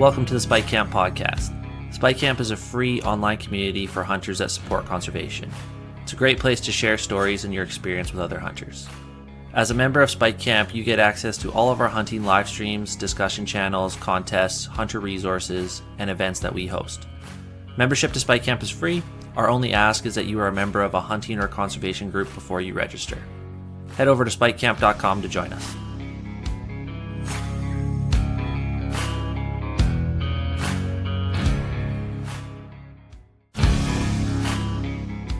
Welcome to the Spike Camp podcast. Spike Camp is a free online community for hunters that support conservation. It's a great place to share stories and your experience with other hunters. As a member of Spike Camp, you get access to all of our hunting live streams, discussion channels, contests, hunter resources, and events that we host. Membership to Spike Camp is free. Our only ask is that you are a member of a hunting or conservation group before you register. Head over to spikecamp.com to join us.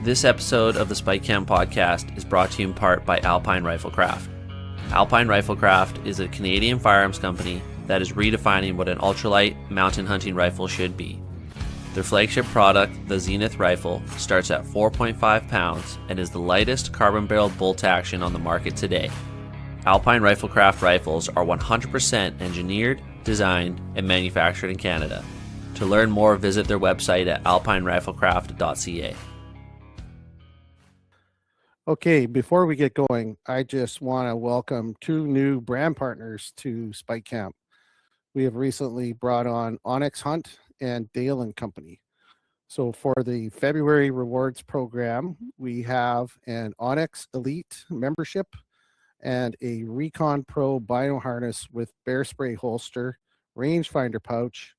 This episode of the Spike Camp podcast is brought to you in part by Alpine Riflecraft. Alpine Riflecraft is a Canadian firearms company that is redefining what an ultralight mountain hunting rifle should be. Their flagship product, the Zenith rifle, starts at 4.5 pounds and is the lightest carbon-barreled bolt action on the market today. Alpine Riflecraft rifles are 100% engineered, designed, and manufactured in Canada. To learn more, visit their website at alpineriflecraft.ca. Okay, before we get going, I just want to welcome two new brand partners to Spike Camp. We have recently brought on Onyx Hunt and Dale & Company. So for the February rewards program, we have an Onyx Elite membership and a Recon Pro bino harness with bear spray holster, rangefinder pouch,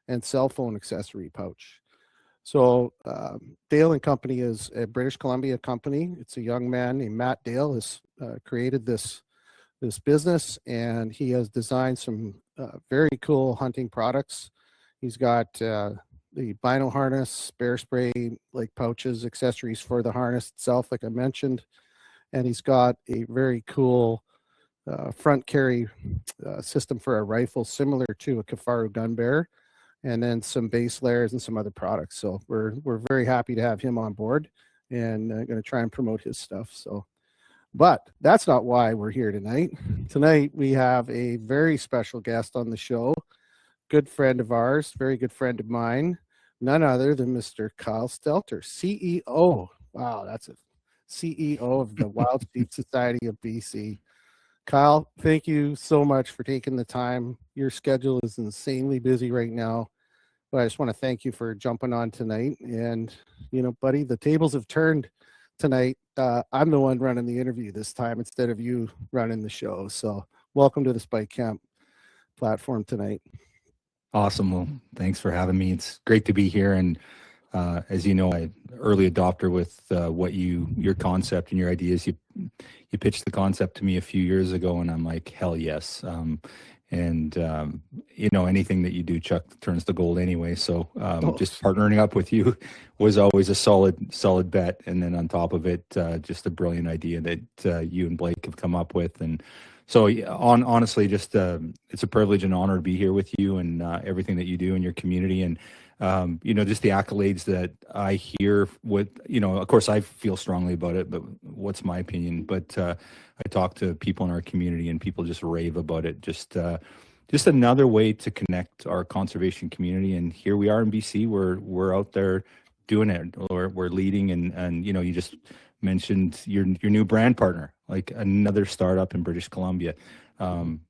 and cell phone accessory pouch. So Dale & Company is a British Columbia company. It's a young man named Matt Dale has created this business, and he has designed some very cool hunting products. He's got the bino harness, bear spray, like pouches, accessories for the harness itself, like I mentioned, and he's got a very cool front carry system for a rifle similar to a Kifaru gun bearer, and then some base layers and some other products. So we're very happy to have him on board, and going to try and promote his stuff. So, but that's not why we're here tonight. Tonight we have a very special guest on the show, good friend of ours, very good friend of mine, none other than Mr. Kyle Stelter, CEO. Wow, that's a CEO of the Wild Sheep Society of BC. Kyle, thank you so much for taking the time. Your schedule is insanely busy right now, but I just want to thank you for jumping on tonight. And, you know, buddy, the tables have turned tonight. I'm the one running the interview this time instead of you running the show. So welcome to the Spike Camp platform tonight. Awesome. Well, thanks for having me. It's great to be here. And as you know, I'm an early adopter with your concept and your ideas. You pitched the concept to me a few years ago, and I'm like, hell yes. You know, anything that you do, Chuck, turns to gold anyway. So just partnering up with you was always a solid bet. And then on top of it, just a brilliant idea that you and Blake have come up with. And so honestly, just it's a privilege and honor to be here with you and everything that you do in your community. And you know, just the accolades that I hear with, you know, of course I feel strongly about it, but what's my opinion? But I talk to people in our community and people just rave about it. Just another way to connect our conservation community. And here we are in BC, we're out there doing it, or we're leading. And you know, you just mentioned your new brand partner, like another startup in British Columbia.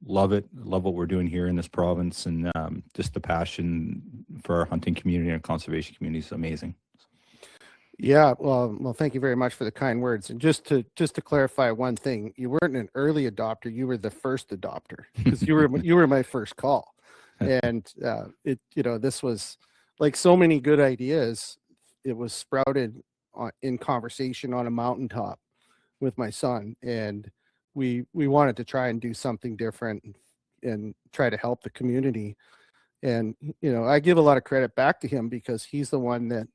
Love it. Love what we're doing here in this province, and just the passion for our hunting community and our conservation community is amazing. Yeah, well, thank you very much for the kind words. And just to clarify one thing, you weren't an early adopter; you were the first adopter, because you were my first call. And this was like so many good ideas. It was sprouted in conversation on a mountaintop with my son, and we wanted to try and do something different and try to help the community. And, you know, I give a lot of credit back to him because he's the one that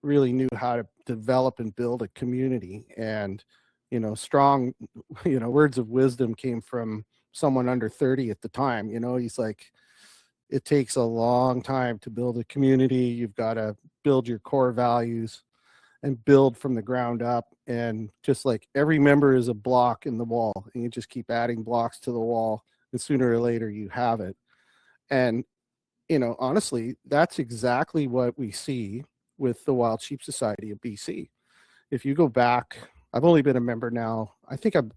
really knew how to develop and build a community. And, you know, strong, you know, words of wisdom came from someone under 30 at the time. You know, he's like, it takes a long time to build a community. You've got to build your core values and build from the ground up. And just like every member is a block in the wall, and you just keep adding blocks to the wall, and sooner or later you have it. And, you know, honestly, that's exactly what we see with the Wild Sheep Society of BC. If you go back, I've only been a member now, I think I'm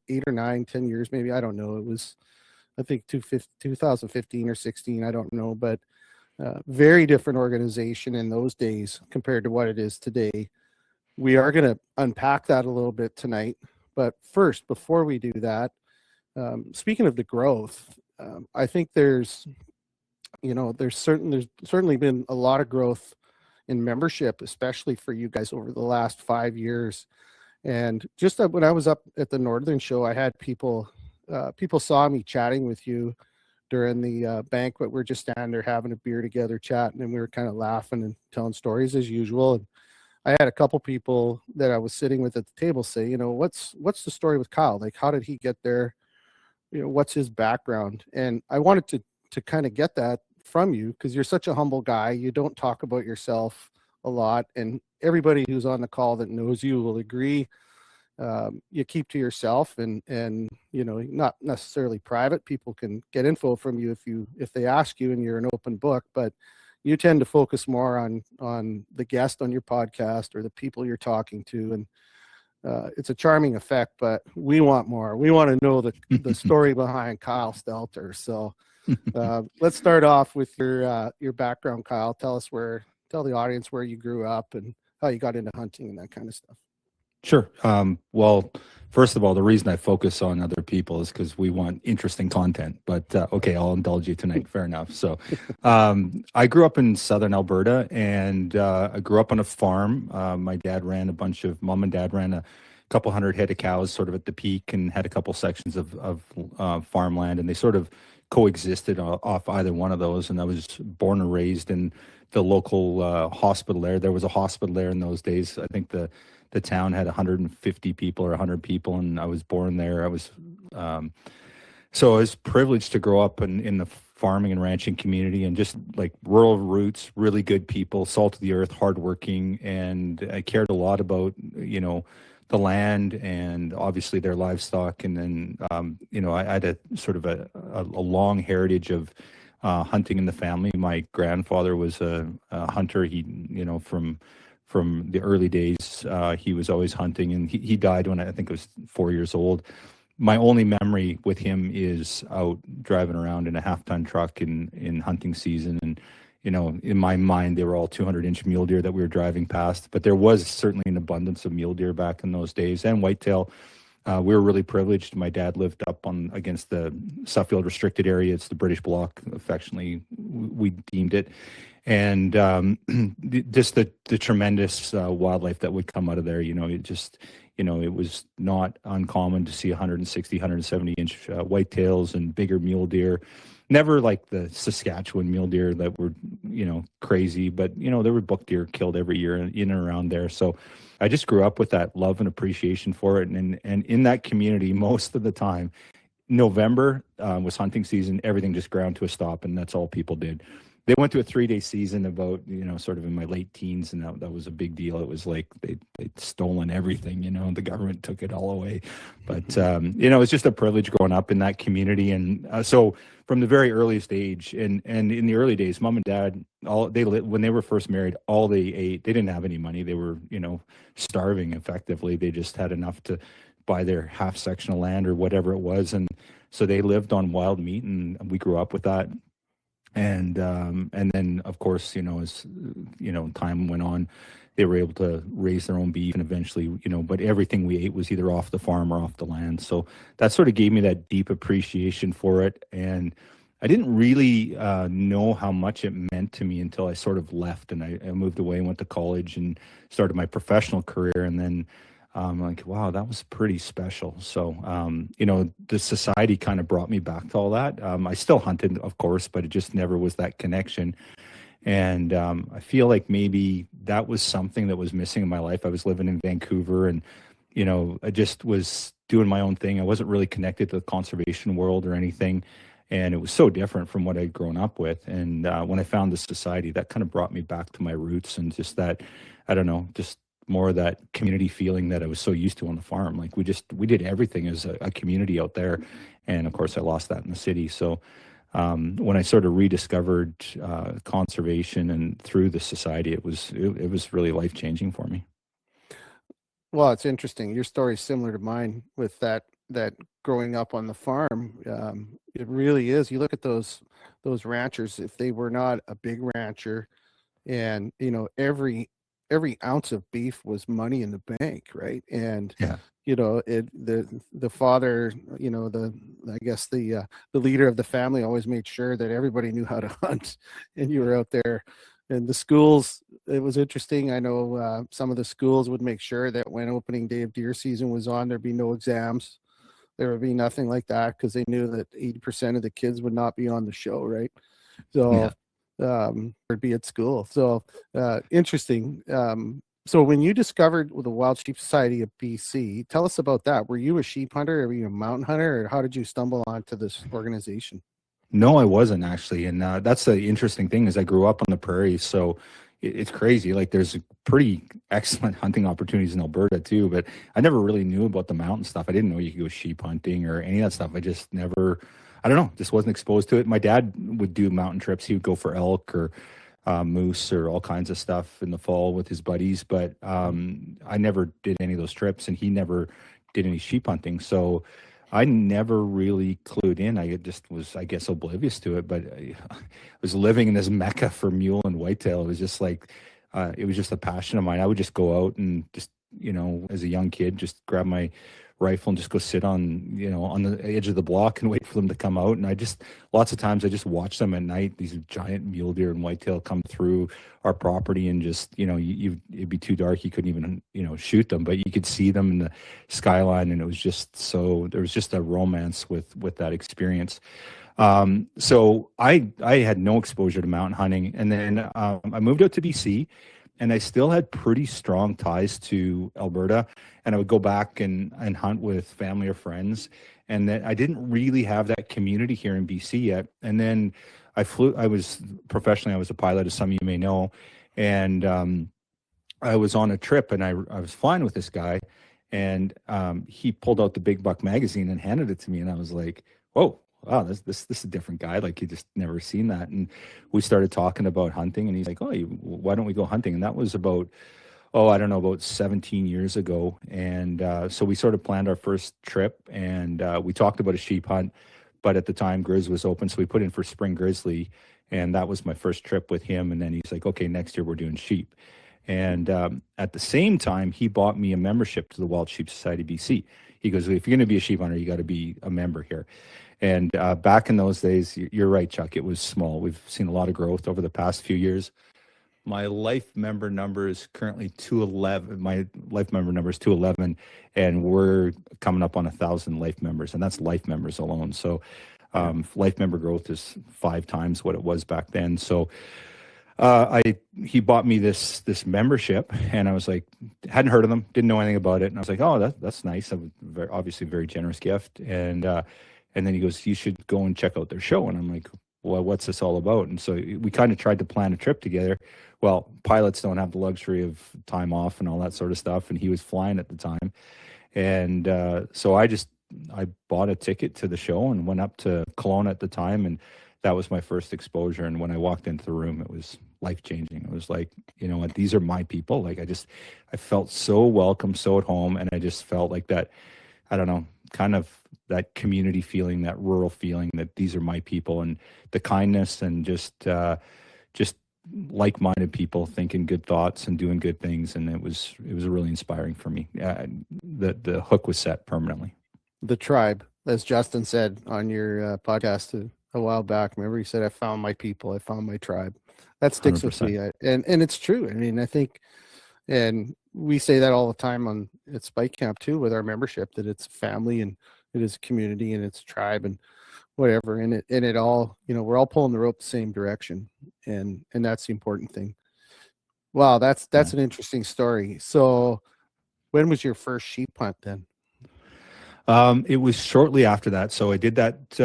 8 or 9, 10 years, maybe, I don't know. It was I think 2015 or 16, I don't know, but very different organization in those days compared to what it is today. We are going to unpack that a little bit tonight. But first, before we do that, speaking of the growth, I think there's certainly been a lot of growth in membership, especially for you guys over the last 5 years. And just when I was up at the Northern Show, I had people saw me chatting with you during the banquet. We're just standing there having a beer together, chatting, and we were kind of laughing and telling stories as usual. And I had a couple people that I was sitting with at the table say, what's the story with Kyle? Like, how did he get there? What's his background? And I wanted to kind of get that from you, because you're such a humble guy. You don't talk about yourself a lot, and everybody who's on the call that knows you will agree. You keep to yourself, and not necessarily private. People can get info from you if they ask you, and you're an open book, but you tend to focus more on the guest on your podcast or the people you're talking to. And it's a charming effect, but we want more. We want to know the story behind Kyle Stelter. So let's start off with your background, Kyle. Tell the audience where you grew up and how you got into hunting and that kind of stuff. Sure. Well, first of all, the reason I focus on other people is because we want interesting content. But okay, I'll indulge you tonight. Fair enough. So I grew up in southern Alberta, and I grew up on a farm. Mom and dad ran a couple hundred head of cows sort of at the peak, and had a couple sections of farmland, and they sort of coexisted off either one of those. And I was born and raised in the local hospital there. There was a hospital there in those days. I think the town had 150 people or 100 people, and I was born there. So I was privileged to grow up in the farming and ranching community, and just like rural roots, really good people, salt of the earth, hardworking, and I cared a lot about, the land and obviously their livestock. And then, I had a sort of a long heritage of hunting in the family. My grandfather was a hunter. He, from the early days, he was always hunting, and he died when I think I was 4 years old. My only memory with him is out driving around in a half-ton truck in hunting season. And, in my mind, they were all 200-inch mule deer that we were driving past. But there was certainly an abundance of mule deer back in those days, and whitetail. We were really privileged. My dad lived up against the Suffield restricted area. It's the British block, affectionately we deemed it. And just the tremendous wildlife that would come out of there. It was not uncommon to see 160, 170-inch whitetails and bigger mule deer. Never like the Saskatchewan mule deer that were, crazy, but, there were buck deer killed every year in and around there. So I just grew up with that love and appreciation for it. And in that community, most of the time, November was hunting season. Everything just ground to a stop, and that's all people did. They went to a 3-day season about, sort of in my late teens, and that was a big deal. It was like they'd stolen everything, the government took it all away. But, it was just a privilege growing up in that community. And so from the very earliest age, and in the early days, mom and dad, when they were first married, all they ate, they didn't have any money. They were, starving effectively. They just had enough to buy their half section of land or whatever it was. And so they lived on wild meat, and we grew up with that. And then, of course, as time went on, they were able to raise their own beef, and eventually, but everything we ate was either off the farm or off the land. So that sort of gave me that deep appreciation for it. And I didn't really know how much it meant to me until I sort of left, and I moved away and went to college and started my professional career. And then I'm like, wow, that was pretty special. So, the society kind of brought me back to all that. I still hunted, of course, but it just never was that connection. And I feel like maybe that was something that was missing in my life. I was living in Vancouver, and, I just was doing my own thing. I wasn't really connected to the conservation world or anything. And it was so different from what I'd grown up with. And when I found the society, that kind of brought me back to my roots, and just that, I don't know, just more of that community feeling that I was so used to on the farm. Like we did everything as a community out there. And of course I lost that in the city. So when I sort of rediscovered conservation and through the society, it was really life-changing for me. Well, it's interesting. Your story is similar to mine with that that growing up on the farm, it really is. You look at those ranchers, if they were not a big rancher, and every ounce of beef was money in the bank, right? And Yeah. the father, I guess the leader of the family always made sure that everybody knew how to hunt, and you were out there. And the schools, it was interesting. I know some of the schools would make sure that when opening day of deer season was on, there'd be no exams. There would be nothing like that, because they knew that 80% of the kids would not be on the show, right? So or be at school. So interesting. So when you discovered the Wild Sheep Society of BC, tell us about that. Were you a sheep hunter? Or were you a mountain hunter? Or how did you stumble onto this organization? No, I wasn't actually. And that's the interesting thing is I grew up on the prairie. So it's crazy. Like there's pretty excellent hunting opportunities in Alberta too, but I never really knew about the mountain stuff. I didn't know you could go sheep hunting or any of that stuff. I just never, I don't know, just wasn't exposed to it. My dad would do mountain trips. He would go for elk or moose or all kinds of stuff in the fall with his buddies. But I never did any of those trips, and he never did any sheep hunting. So I never really clued in. I just was, I guess, oblivious to it. But I was living in this mecca for mule and whitetail. It was just like, it was just a passion of mine. I would just go out and just, as a young kid, just grab my rifle and just go sit on, on the edge of the block and wait for them to come out. And lots of times I just watch them at night, these giant mule deer and whitetail come through our property, and just, it'd be too dark. You couldn't even, shoot them, but you could see them in the skyline. And it was just there was just a romance with that experience. So I had no exposure to mountain hunting. And then I moved out to BC, and I still had pretty strong ties to Alberta, and I would go back and hunt with family or friends. And then I didn't really have that community here in BC yet. And then I was a pilot, as some of you may know. And I was on a trip, and I was flying with this guy, and he pulled out the Big Buck magazine and handed it to me. And I was like, whoa. Wow, this is a different guy. Like, he just never seen that. And we started talking about hunting, and he's like, why don't we go hunting? And that was about 17 years ago. And so we sort of planned our first trip, and we talked about a sheep hunt, but at the time Grizz was open. So we put in for spring grizzly, and that was my first trip with him. And then he's like, okay, next year we're doing sheep. And at the same time, he bought me a membership to the Wild Sheep Society BC. He goes, if you're going to be a sheep hunter, you got to be a member here. And back in those days, you're right, Chuck, it was small. We've seen a lot of growth over the past few years. My life member number is currently 211. My life member number is 211, and we're coming up on 1,000 life members, and that's life members alone. So life member growth is 5 times what it was back then. So he bought me this membership, and I was like, hadn't heard of them, didn't know anything about it, and I was like, oh, that's nice. Obviously, very generous gift. And then he goes, you should go and check out their show. And I'm like, well, what's this all about? And so we kind of tried to plan a trip together. Well, pilots don't have the luxury of time off and all that sort of stuff. And he was flying at the time. And so I bought a ticket to the show and went up to Kelowna at the time. And that was my first exposure. And when I walked into the room, it was life-changing. It was like, what, these are my people. Like, I felt so welcome, so at home. And I just felt like that, I don't know, kind of that community feeling, that rural feeling, that these are my people, and the kindness, and just like-minded people thinking good thoughts and doing good things. And it was really inspiring for me. The hook was set permanently. The tribe, as Justin said on your podcast a while back, remember he said, I found my people, I found my tribe. That sticks 100%. With me. And it's true. I mean, I think, and we say that all the time at Spike Camp too, with our membership, that it's family, and it is a community, and it's a tribe, and whatever. And it all, we're all pulling the rope the same direction. And that's the important thing. Wow. That's an interesting story. So when was your first sheep hunt then? It was shortly after that. So I did that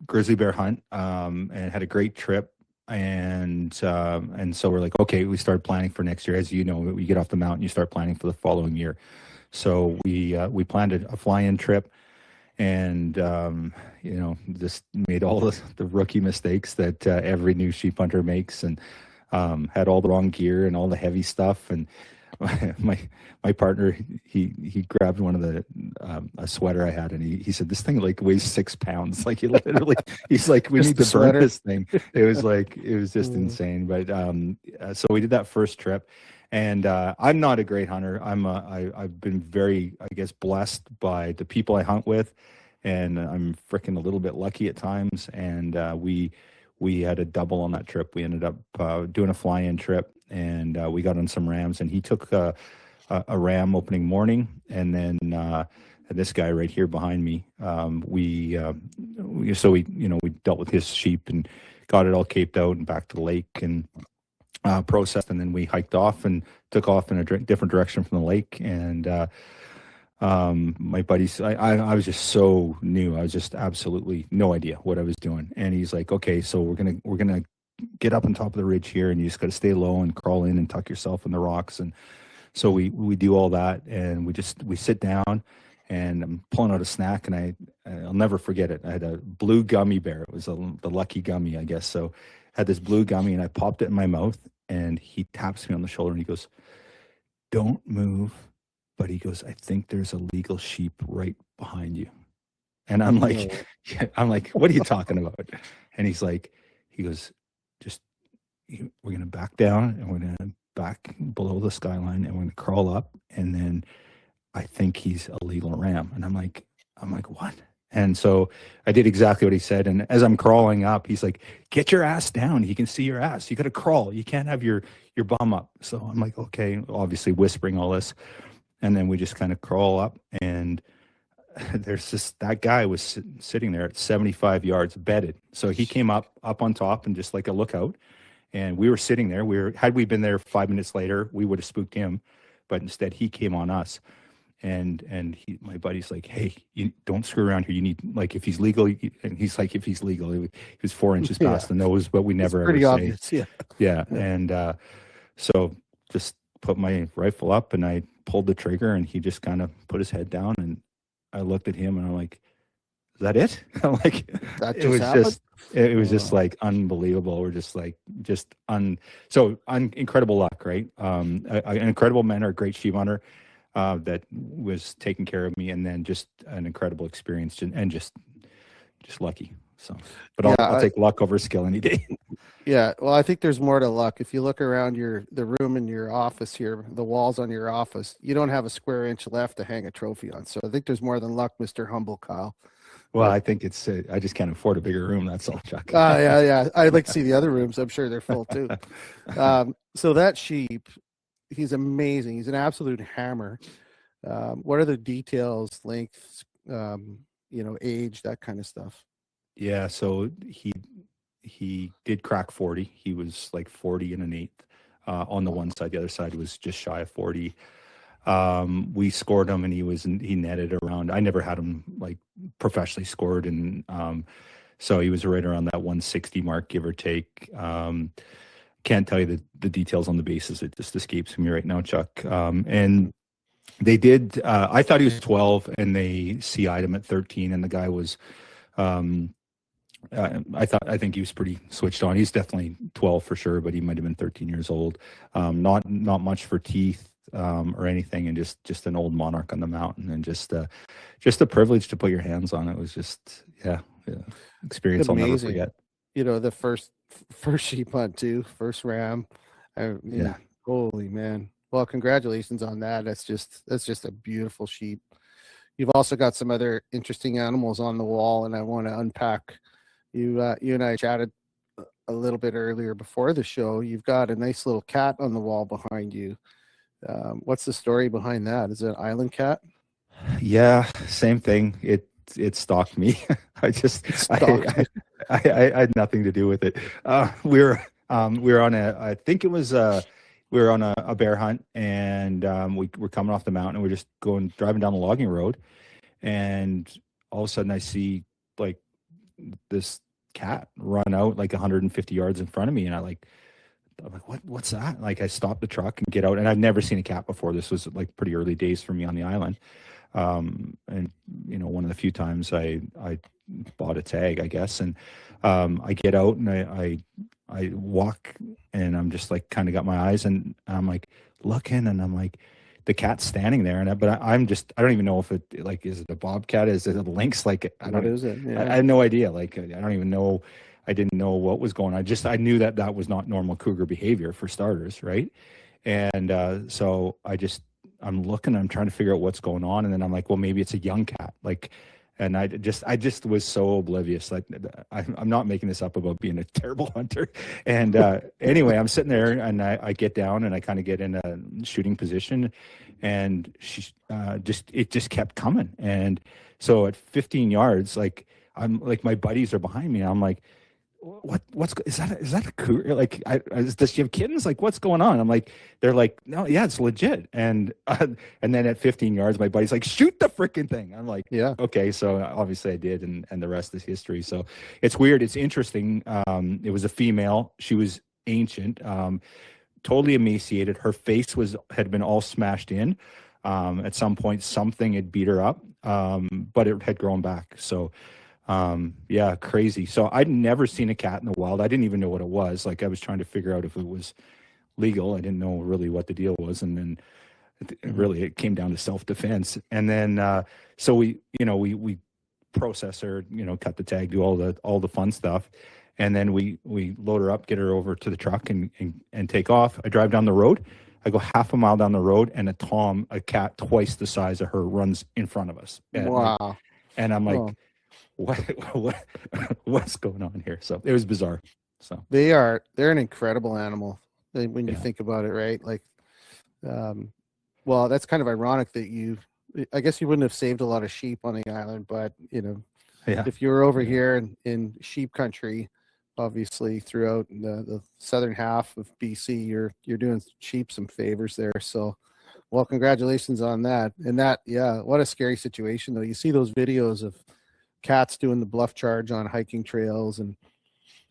grizzly bear hunt and had a great trip. And so we're like, okay, we started planning for next year. As you know, we get off the mountain, you start planning for the following year. So we planned a fly-in trip, and just made all the rookie mistakes that every new sheep hunter makes, and had all the wrong gear and all the heavy stuff. And my partner, he grabbed one of the a sweater I had, and he said, this thing like weighs 6 pounds. Like, he literally, he's like, we Just need the to burn sweater. this thing. It was just insane. But so we did that first trip, and I'm not a great hunter. I've been very, I guess, blessed by the people I hunt with, and I'm freaking a little bit lucky at times. And we had a double on that trip. We ended up doing a fly-in trip, and we got on some rams, and he took a ram opening morning, and then this guy right here behind me, we dealt with his sheep and got it all caped out and back to the lake and processed, and then we hiked off and took off in a different direction from the lake. And my buddies, I was just so new. I was just absolutely no idea what I was doing. And he's like, okay, so we're gonna get up on top of the ridge here, and you just got to stay low and crawl in and tuck yourself in the rocks. And so we do all that, and we sit down, and I'm pulling out a snack, and I'll never forget it. I had a blue gummy bear. It was the lucky gummy, I guess. So I had this blue gummy, and I popped it in my mouth, and he taps me on the shoulder, and he goes, "Don't move." But he goes, "I think there's a legal sheep right behind you." And I'm like, "What are you talking about?" And he goes, we're going to back down, and we're going to back below the skyline, and we're going to crawl up. And then I think he's a legal ram. And I'm like, what? And so I did exactly what he said. And as I'm crawling up, he's like, "Get your ass down. He can see your ass. You got to crawl. You can't have your bum up." So I'm like, okay, obviously whispering all this. And then we just kind of crawl up, and that guy was sitting there at 75 yards bedded. So he came up on top and just like a lookout, and we were sitting there. Had we been there 5 minutes later, we would have spooked him, but instead he came on us. And my buddy's like, "Hey, you don't screw around here. You need, like, if he's legal." And he's like, "If he's legal," he was 4 inches past the nose, but we never pretty ever obvious. say. Yeah. And so just put my rifle up, and I pulled the trigger, and he just kind of put his head down, and I looked at him, and I'm like, "Is that it?" I'm like, it was just like unbelievable. We're just like, incredible luck, right? An incredible mentor, a great sheep hunter that was taking care of me, and then just an incredible experience, and just lucky. So, but I'll take luck over skill any day. Yeah, well, I think there's more to luck. If you look around the room in your office here, the walls on your office, you don't have a square inch left to hang a trophy on. So I think there's more than luck, Mr. Humble Kyle. Well, I think it's I just can't afford a bigger room. That's all, Chuck. Yeah. I'd like to see the other rooms. I'm sure they're full too. So that sheep, he's amazing. He's an absolute hammer. What are the details, lengths, age, that kind of stuff? Yeah, so he did crack 40. He was like 40 and an eighth on the one side. The other side was just shy of 40. We scored him, and he netted around. I never had him like professionally scored, and so he was right around that 160 mark, give or take. Can't tell you the details on the basis. It just escapes me right now, Chuck. And they did. I thought he was 12, and they CI'd him at 13, and the guy was. I think he was pretty switched on. He's definitely 12 for sure, but he might have been 13 years old. Not much for teeth or anything, and just an old monarch on the mountain, and just a privilege to put your hands on. It was just experience I'll never forget. The first sheep hunt too, first ram. Holy man! Well, congratulations on that. That's just a beautiful sheep. You've also got some other interesting animals on the wall, and I want to unpack. You and I chatted a little bit earlier before the show. You've got a nice little cat on the wall behind you. What's the story behind that? Is it an island cat? Yeah, same thing. It stalked me. I had nothing to do with it. We were on a bear hunt, and we were coming off the mountain, and we're just driving down the logging road, and all of a sudden I see like this cat run out like 150 yards in front of me, and I'm like, what's that? Like, I stopped the truck and get out, and I've never seen a cat before. This was like pretty early days for me on the island. And one of the few times I bought a tag, I guess. And I get out, and I walk, and I'm just like kind of got my eyes, and I'm like looking, and I'm like, the cat's standing there, and I'm just, I don't even know if it, like, is it a bobcat? Is it a lynx? Like, What is it? Yeah. I had no idea. Like, I don't even know. I didn't know what was going on. I knew that that was not normal cougar behavior for starters, right? And so I'm looking, I'm trying to figure out what's going on, and then I'm like, well, maybe it's a young cat, like. And I just was so oblivious. Like, I'm not making this up about being a terrible hunter. And anyway, I'm sitting there, and I get down, and I kind of get in a shooting position, and she it just kept coming. And so at 15 yards, like, I'm like, my buddies are behind me, and I'm like, what's is that a cougar? Like, does she have kittens? Like, what's going on? I'm like, they're like, no, yeah, it's legit. And then at 15 yards, my buddy's like, shoot the freaking thing. I'm like, Yeah. okay. So obviously I did, and the rest is history. So it's weird. It's interesting. It was a female. She was ancient, totally emaciated. Her face had been all smashed in. At some point, something had beat her up, but it had grown back. So yeah, crazy. So I'd never seen a cat in the wild. I didn't even know what it was. Like, I was trying to figure out if it was legal. I didn't know really what the deal was. And then really it came down to self-defense. And then, so we process her, cut the tag, do all the fun stuff. And then we load her up, get her over to the truck and take off. I drive down the road. I go half a mile down the road, and a cat twice the size of her runs in front of us. Wow. And I'm like, what's going on here? So it was bizarre. So they're an incredible animal when you think about it, right? Like, well, that's kind of ironic that I guess you wouldn't have saved a lot of sheep on the island, but if you were over here in sheep country, obviously throughout the southern half of BC, you're doing sheep some favors there. So, well, congratulations on that. And what a scary situation though. You see those videos of cats doing the bluff charge on hiking trails and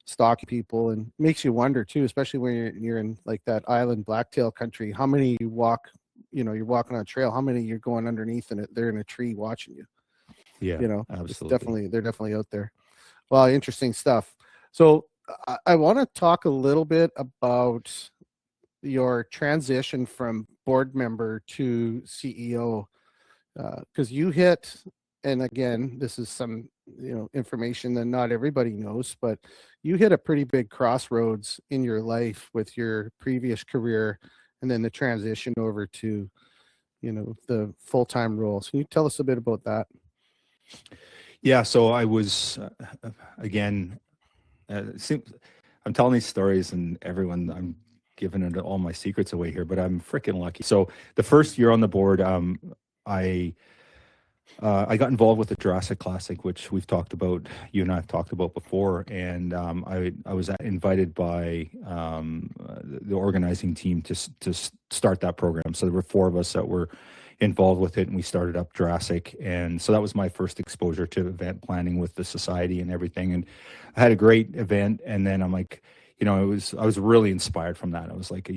stalking people, and makes you wonder too, especially when you're in like that island blacktail country, how many you walk, you're walking on a trail, how many you're going underneath and they're in a tree watching you. Yeah, absolutely. They're definitely out there. Well, interesting stuff. So I want to talk a little bit about your transition from board member to CEO, because you hit, and again, this is some information that not everybody knows, but you hit a pretty big crossroads in your life with your previous career and then the transition over to the full-time role. So can you tell us a bit about that? Yeah, so I was again, I'm telling these stories, and I'm giving it all my secrets away here, but I'm freaking lucky. So the first year on the board, I got involved with the Jurassic Classic, which we've talked about, you and I have talked about before, and I was invited by the organizing team to start that program. So there were 4 of us that were involved with it, and we started up Jurassic, and so that was my first exposure to event planning with the society and everything. And I had a great event, and then I'm like, I was really inspired from that. I was like,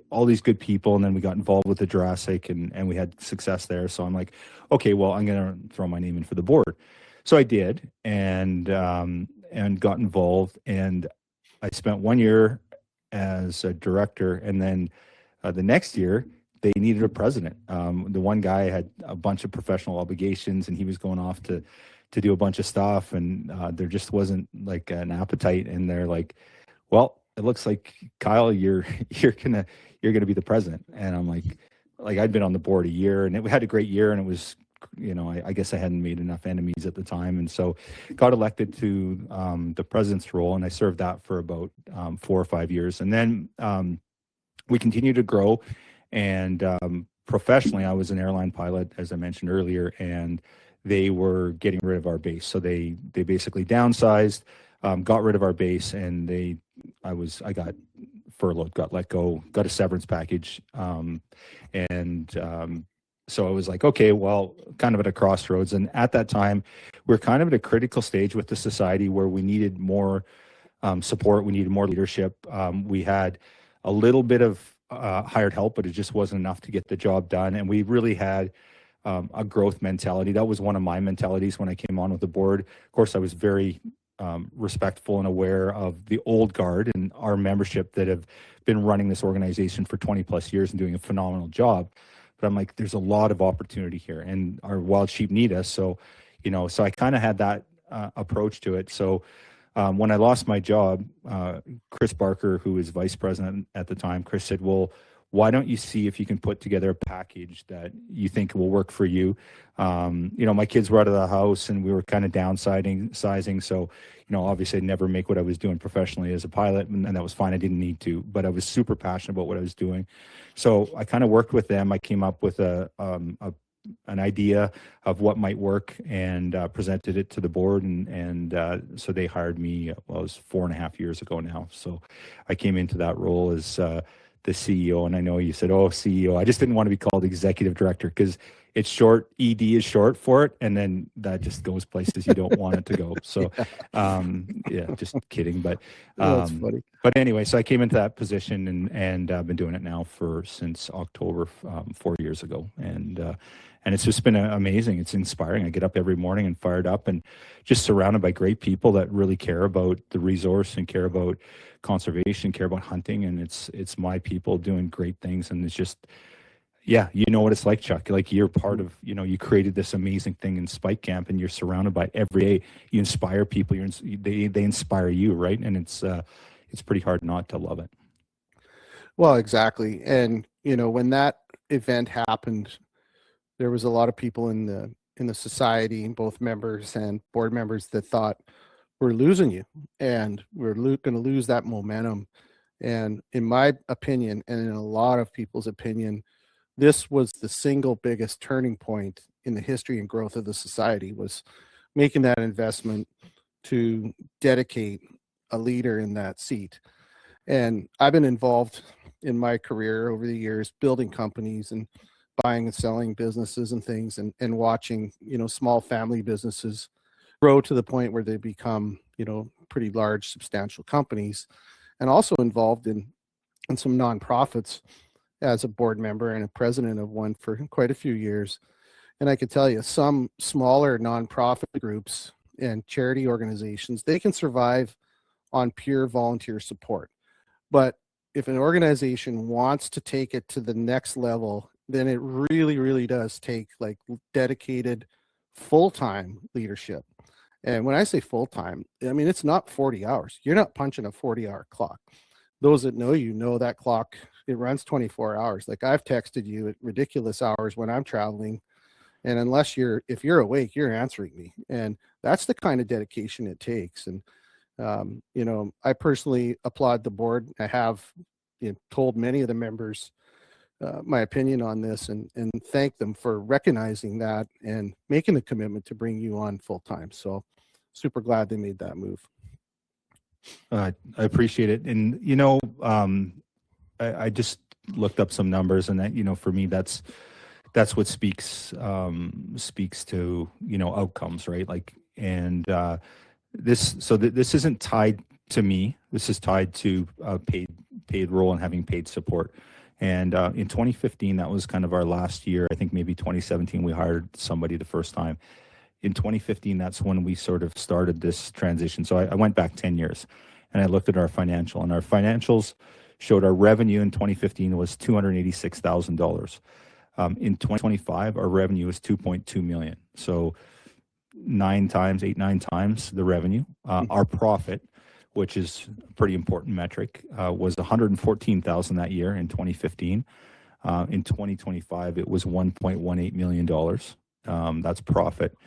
all these good people, and then we got involved with the Jurassic, and we had success there. So I'm like, okay, well, I'm going to throw my name in for the board. So I did, and got involved, and I spent 1 year as a director, and then the next year they needed a president. The one guy had a bunch of professional obligations, and he was going off to do a bunch of stuff, and there just wasn't like an appetite, and they're like, well, it looks like, Kyle, you're gonna be the president. And I'm like I'd been on the board a year, and we had a great year, and it was, I guess I hadn't made enough enemies at the time, and so got elected to the president's role, and I served that for about 4 or 5 years, and then we continued to grow, and professionally, I was an airline pilot, as I mentioned earlier, and they were getting rid of our base, so they basically downsized. Got rid of our base, and I got furloughed, got let go, got a severance package. So I was like, okay, well, kind of at a crossroads. And at that time, we're kind of at a critical stage with the society where we needed more support. We needed more leadership. We had a little bit of hired help, but it just wasn't enough to get the job done. And we really had a growth mentality. That was one of my mentalities when I came on with the board. Of course, I was very respectful and aware of the old guard and our membership that have been running this organization for 20 plus years and doing a phenomenal job. But I'm like, there's a lot of opportunity here, and our wild sheep need us. So, so I kind of had that approach to it. So when I lost my job, Chris Barker, who was vice president at the time, Chris said, well, why don't you see if you can put together a package that you think will work for you? My kids were out of the house and we were kind of downsizing. So, obviously I'd never make what I was doing professionally as a pilot, and that was fine. I didn't need to, but I was super passionate about what I was doing. So I kind of worked with them. I came up with an idea of what might work and presented it to the board. And so they hired me, it was 4.5 years ago now. So I came into that role as the CEO. And I know you said, oh, CEO. I just didn't want to be called executive director because it's short. ED is short for it. And then that just goes places you don't want it to go. So, just kidding. But, That's funny. But anyway, so I came into that position and I've been doing it now since October 4 years ago. And it's just been amazing. It's inspiring. I get up every morning and fired up and just surrounded by great people that really care about the resource and care about conservation, care about hunting. And it's my people doing great things. And it's just, you know what it's like, Chuck. Like you're part of, you created this amazing thing in Spike Camp and you're surrounded by every day. You inspire people. They inspire you, right? And it's pretty hard not to love it. Well, exactly. And, when that event happened, there was a lot of people in the society, both members and board members, that thought we're losing you and we're going to lose that momentum. And in my opinion, and in a lot of people's opinion, this was the single biggest turning point in the history and growth of the society, was making that investment to dedicate a leader in that seat. And I've been involved in my career over the years, building companies and buying and selling businesses and things, and watching, small family businesses grow to the point where they become, pretty large, substantial companies, and also involved in some nonprofits as a board member and a president of one for quite a few years. And I can tell you, some smaller nonprofit groups and charity organizations, they can survive on pure volunteer support. But if an organization wants to take it to the next level, then it really, really does take like dedicated full-time leadership. And when I say full-time, I mean, it's not 40 hours. You're not punching a 40-hour clock. Those that know you know that clock, it runs 24 hours. Like I've texted you at ridiculous hours when I'm traveling. And if you're awake, you're answering me. And that's the kind of dedication it takes. And, I personally applaud the board. I have told many of the members my opinion on this and thank them for recognizing that and making the commitment to bring you on full time. So super glad they made that move. I appreciate it. And, I just looked up some numbers, and that, for me, that's what speaks to, outcomes, right? Like, and this isn't tied to me. This is tied to paid role and having paid support. And in 2015, that was kind of our last year. I think maybe 2017, we hired somebody the first time. In 2015, that's when we sort of started this transition. So I went back 10 years and I looked at our financial, and our financials showed our revenue in 2015 was $286,000. In 2025, our revenue is $2.2 million. So 9 times the revenue. Our profit, which is a pretty important metric, was $114,000 that year in 2015. In 2025, it was $1.18 million. That's profit.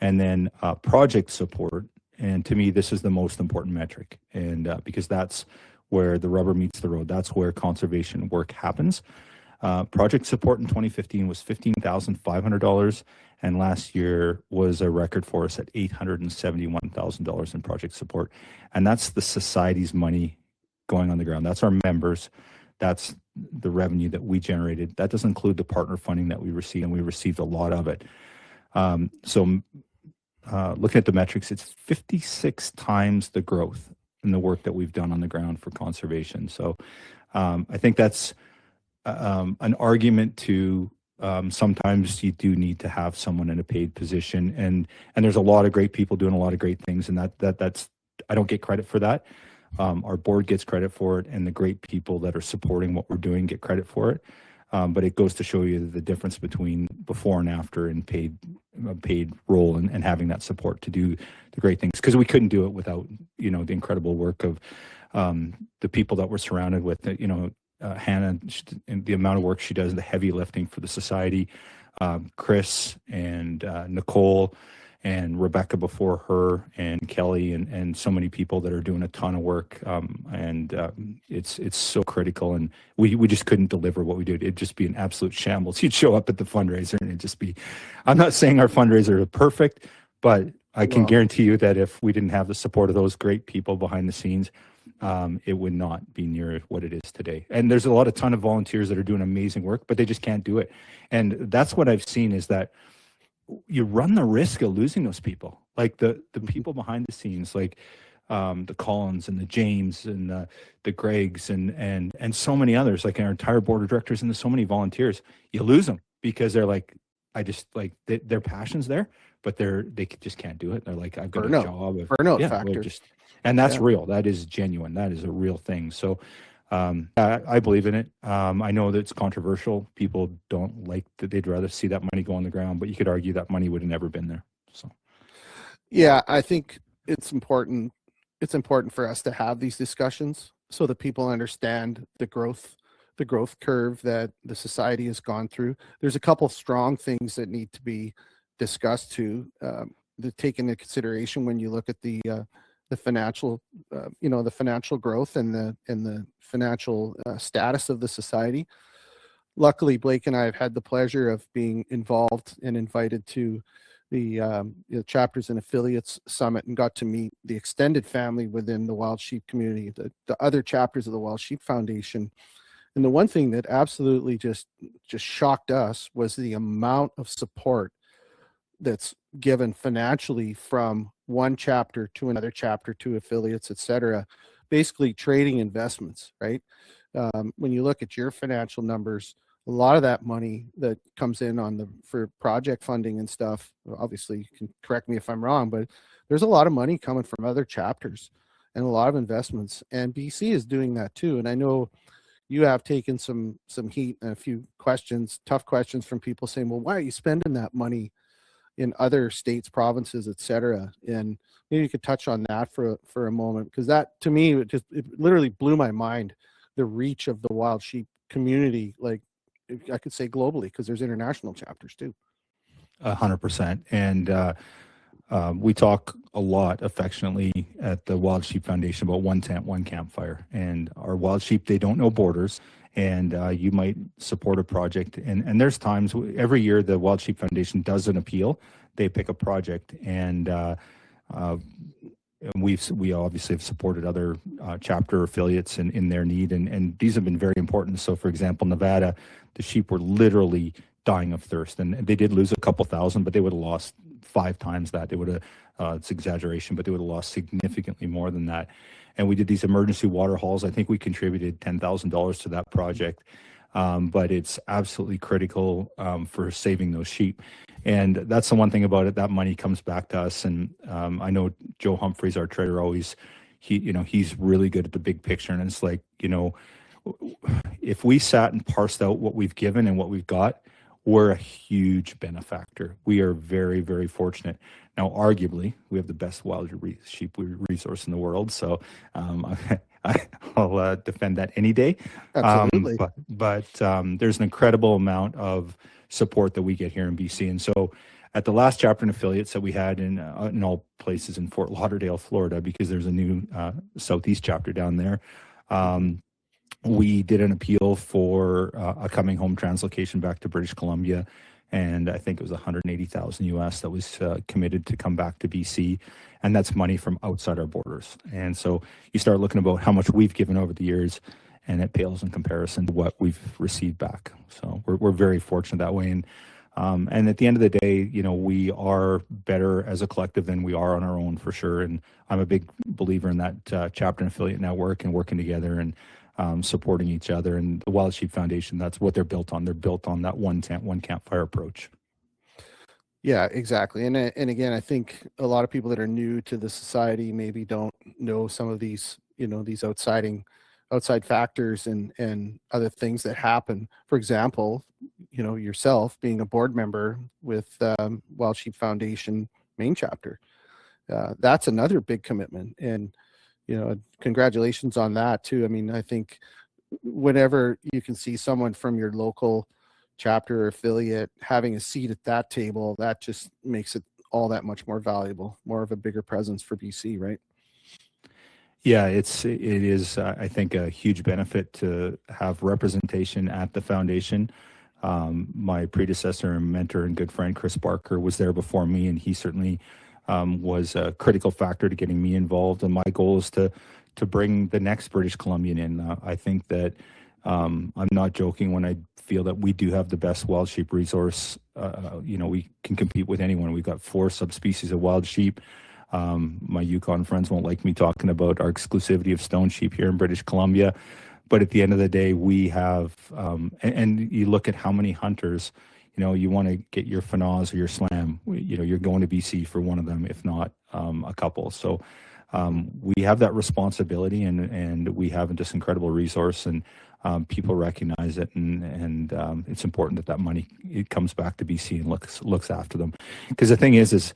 And then project support, and to me, this is the most important metric, and because that's where the rubber meets the road. That's where conservation work happens. Project support in 2015 was $15,500, and last year was a record for us at $871,000 in project support. And that's the society's money going on the ground. That's our members. That's the revenue that we generated. That doesn't include the partner funding that we received, and we received a lot of it. Looking at the metrics, it's 56 times the growth in the work that we've done on the ground for conservation. So I think that's an argument to sometimes you do need to have someone in a paid position, and there's a lot of great people doing a lot of great things, and I don't get credit for that. Our board gets credit for it, and the great people that are supporting what we're doing get credit for it. But it goes to show you the difference between before and after and paid role and having that support to do the great things, because we couldn't do it without, you know, the incredible work of the people that we're surrounded with. You know, Hannah, and the amount of work she does, the heavy lifting for the society, Chris and Nicole and Rebecca before her, and Kelly, and so many people that are doing a ton of work. It's so critical, and we just couldn't deliver what we did. It'd just be an absolute shambles. You'd show up at the fundraiser and it'd just be, I'm not saying our fundraisers are perfect, but I can guarantee you that if we didn't have the support of those great people behind the scenes, it would not be near what it is today. And there's a ton of volunteers that are doing amazing work, but they just can't do it. And that's what I've seen, is that you run the risk of losing those people, like the people behind the scenes, like the Collins and the James and the Gregs and so many others, like our entire board of directors, and there's so many volunteers. You lose them because they're like, I just like their passion's there, but they just can't do it. They're like, I've got a job. Burnout factor. And that's real. That is genuine. That is a real thing. So I believe in it. I know that it's controversial. People don't like that. They'd rather see that money go on the ground, but you could argue that money would have never been there. So, yeah, I think it's important. It's important for us to have these discussions so that people understand the growth curve that the society has gone through. There's a couple strong things that need to be discussed too, that take into consideration when you look at the financial, the financial growth and the financial status of the society. Luckily, Blake and I have had the pleasure of being involved and invited to the chapters and affiliates summit, and got to meet the extended family within the Wild Sheep community, the other chapters of the Wild Sheep Foundation. And the one thing that absolutely just shocked us was the amount of support that's given financially from one chapter to another chapter to affiliates, etc. Basically trading investments, right? When you look at your financial numbers, a lot of that money that comes in for project funding and stuff, obviously you can correct me if I'm wrong, but there's a lot of money coming from other chapters and a lot of investments, and BC is doing that too. And I know you have taken some heat and a few tough questions from people saying, well, why are you spending that money in other states, provinces, etc.? And maybe you could touch on that for a moment, because that, to me, it literally blew my mind, the reach of the Wild Sheep community, like I could say globally, because there's international chapters too. 100%. And we talk a lot affectionately at the Wild Sheep Foundation about one tent, one campfire. And our wild sheep, they don't know borders. And you might support a project. And there's times, every year the Wild Sheep Foundation does an appeal. They pick a project. And we obviously have supported other chapter affiliates in their need. And these have been very important. So, for example, Nevada, the sheep were literally dying of thirst. And they did lose a couple thousand, but they would have lost 5 times that. They would have, it's exaggeration, but they would have lost significantly more than that. And we did these emergency water hauls. I think we contributed $10,000 to that project. But it's absolutely critical for saving those sheep. And that's the one thing about it, that money comes back to us. And I know Joe Humphreys, our trader, he's really good at the big picture. And it's like, if we sat and parsed out what we've given and what we've got, we're a huge benefactor. We are very, very fortunate. Now, arguably, we have the best wild sheep resource in the world. So I'll defend that any day. Absolutely. But there's an incredible amount of support that we get here in BC. And so at the last chapter and affiliates that we had in all places in Fort Lauderdale, Florida, because there's a new Southeast chapter down there, we did an appeal for a coming home translocation back to British Columbia. And I think it was $180,000 US that was committed to come back to BC. And that's money from outside our borders. And so you start looking about how much we've given over the years, and it pales in comparison to what we've received back. So we're very fortunate that way. And at the end of the day, we are better as a collective than we are on our own, for sure. And I'm a big believer in that chapter and affiliate network and working together and supporting each other. And the Wild Sheep Foundation, that's what they're built on. They're built on that one tent, one campfire approach. Yeah, exactly. And again, I think a lot of people that are new to the society maybe don't know some of these, these outside factors and other things that happen. For example, yourself being a board member with Wild Sheep Foundation main chapter. That's another big commitment. And, congratulations on that too. I mean, I think whenever you can see someone from your local chapter or affiliate having a seat at that table, that just makes it all that much more valuable, more of a bigger presence for BC, right? Yeah, it is, I think, a huge benefit to have representation at the foundation. My predecessor and mentor and good friend, Chris Barker, was there before me, and he certainly was a critical factor to getting me involved. And my goal is to bring the next British Columbian in. I think that I'm not joking when I feel that we do have the best wild sheep resource. We can compete with anyone. We've got 4 subspecies of wild sheep. My Yukon friends won't like me talking about our exclusivity of stone sheep here in British Columbia. But at the end of the day, we have, and you look at how many hunters, you want to get your Fanaz or your Slam, you're going to BC for one of them, if not a couple. So we have that responsibility, and we have this incredible resource, and people recognize it, and it's important that money, it comes back to BC and looks after them. Because the thing is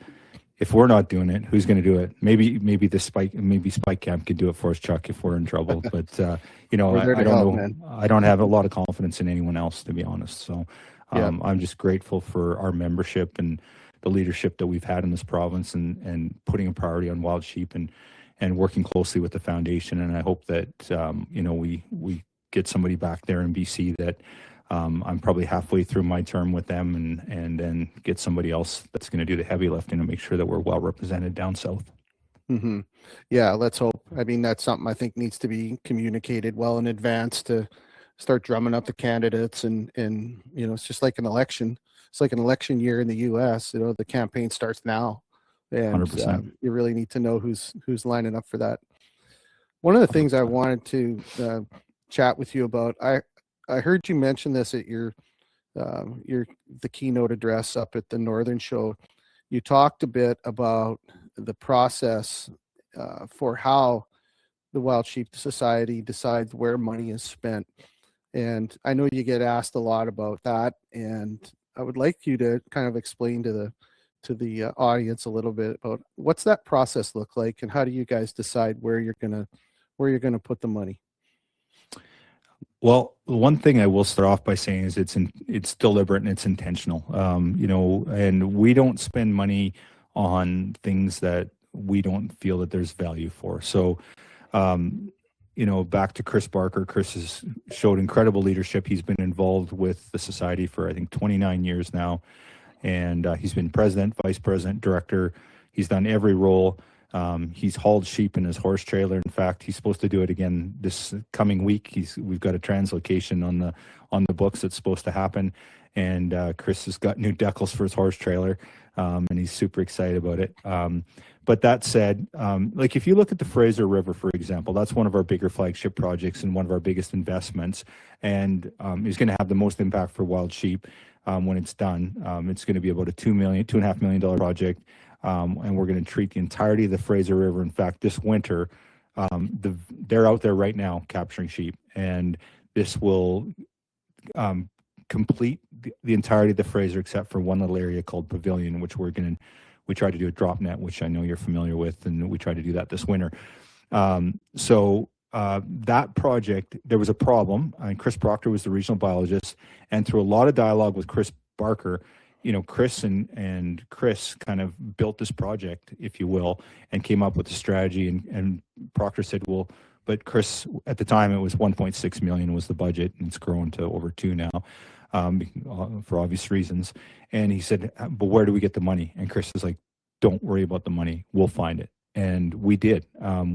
if we're not doing it, who's going to do it? Maybe Spike Camp could do it for us, Chuck, if we're in trouble. But I don't know. Man. I don't have a lot of confidence in anyone else, to be honest. So I'm just grateful for our membership and the leadership that we've had in this province, and putting a priority on wild sheep and working closely with the foundation. And I hope that we get somebody back there in BC that. I'm probably halfway through my term with them, and then get somebody else that's going to do the heavy lifting and make sure that we're well represented down south. Mm-hmm. Yeah, let's hope. I mean, that's something I think needs to be communicated well in advance to start drumming up the candidates. And it's just like an election. It's like an election year in the U.S. The campaign starts now, and you really need to know who's lining up for that. One of the things I wanted to chat with you about, I heard you mention this at the keynote address up at the Northern Show. You talked a bit about the process for how the Wild Sheep Society decides where money is spent. And I know you get asked a lot about that, and I would like you to kind of explain to the audience a little bit about what's that process look like, and how do you guys decide where you're gonna put the money? Well, one thing I will start off by saying is it's deliberate and it's intentional. And we don't spend money on things that we don't feel that there's value for. So, back to Chris Barker. Chris has showed incredible leadership. He's been involved with the society for, I think, 29 years now. And he's been president, vice president, director. He's done every role. He's hauled sheep in his horse trailer. In fact, he's supposed to do it again this coming week. We've got a translocation on the books that's supposed to happen, and Chris has got new decals for his horse trailer, and he's super excited about it. But that said, like if you look at the Fraser River, for example, that's one of our bigger flagship projects and one of our biggest investments, and is going to have the most impact for wild sheep when it's done. It's going to be about a $2.5 million project. And we're going to treat the entirety of the Fraser River. In fact, this winter, they're out there right now capturing sheep, and this will complete the entirety of the Fraser except for one little area called Pavilion, which we tried to do a drop net, which I know you're familiar with, and we tried to do that this winter. So that project, there was a problem, and Chris Proctor was the regional biologist, and through a lot of dialogue with Chris Barker, Chris and Chris kind of built this project, if you will, and came up with a strategy. And Proctor said, well, but Chris, at the time, it was 1.6 million was the budget, and it's grown to over 2 now, for obvious reasons. And he said, but where do we get the money? And Chris was like, don't worry about the money. We'll find it. And we did.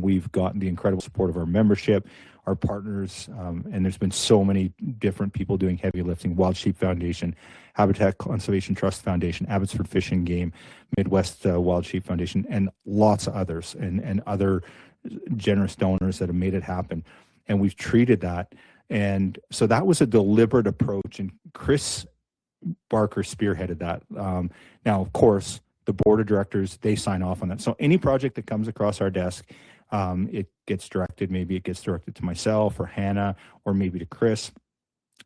We've gotten the incredible support of our membership, our partners, and there's been so many different people doing heavy lifting. Wild Sheep Foundation, Habitat Conservation Trust Foundation, Abbotsford Fish and Game, Midwest Wild Sheep Foundation, and lots of others, and other generous donors that have made it happen. And we've treated that. And so that was a deliberate approach. And Chris Barker spearheaded that. Now, of course, the board of directors, they sign off on that. So any project that comes across our desk, it gets directed, maybe it gets directed to myself or Hannah or maybe to Chris.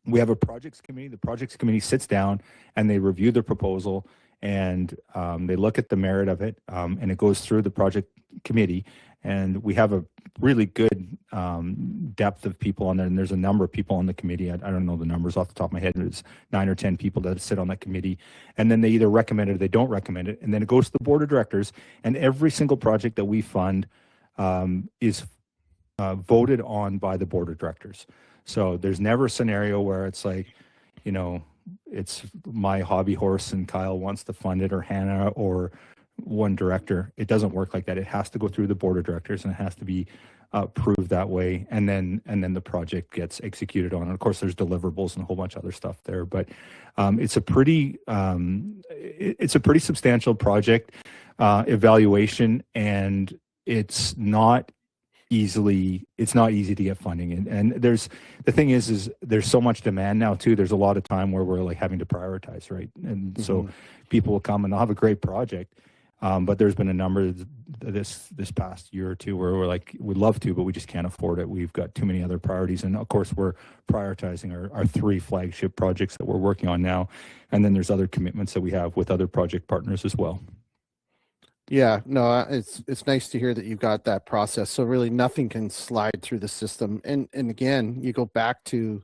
We have a projects committee. The projects committee sits down and they review the proposal, and they look at the merit of it, and it goes through the project committee. And we have a really good depth of people on there, and there's a number of people on the committee. I don't know the numbers off the top of my head. There's 9 or 10 people that sit on that committee, and then they either recommend it or they don't recommend it, and then it goes to the board of directors. And every single project that we fund is voted on by the board of directors. So there's never a scenario where it's like, you know, it's my hobby horse and Kyle wants to fund it, or Hannah, or one director. It doesn't work like that. It has to go through the board of directors, and it has to be approved that way, and then the project gets executed on. And of course, there's deliverables and a whole bunch of other stuff there. But it's a pretty substantial project evaluation, and it's not easy to get funding. And there's the thing is there's so much demand now too. There's a lot of time where we're like having to prioritize, right? And so people will come and they'll have a great project. But there's been a number this past year or two where we're like, we'd love to, but we just can't afford it. We've got too many other priorities. And of course, we're prioritizing our 3 flagship projects that we're working on now. And then there's other commitments that we have with other project partners as well. Yeah, no, it's nice to hear that you've got that process. So really nothing can slide through the system. And again, you go back to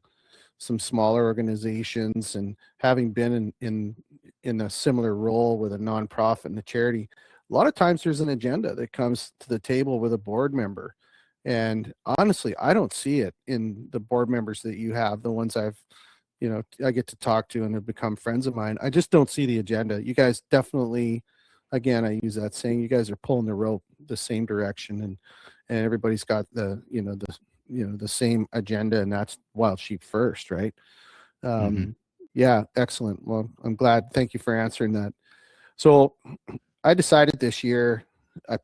some smaller organizations, and having been in a similar role with a nonprofit and a charity, a lot of times there's an agenda that comes to the table with a board member. And honestly, I don't see it in the board members that you have, the ones I get to talk to and have become friends of mine. I just don't see the agenda. You guys definitely, again, I use that saying, you guys are pulling the rope the same direction, and everybody's got the same agenda, and that's wild sheep first, right? Yeah, excellent. Well, I'm glad. Thank you for answering that. So I decided this year, I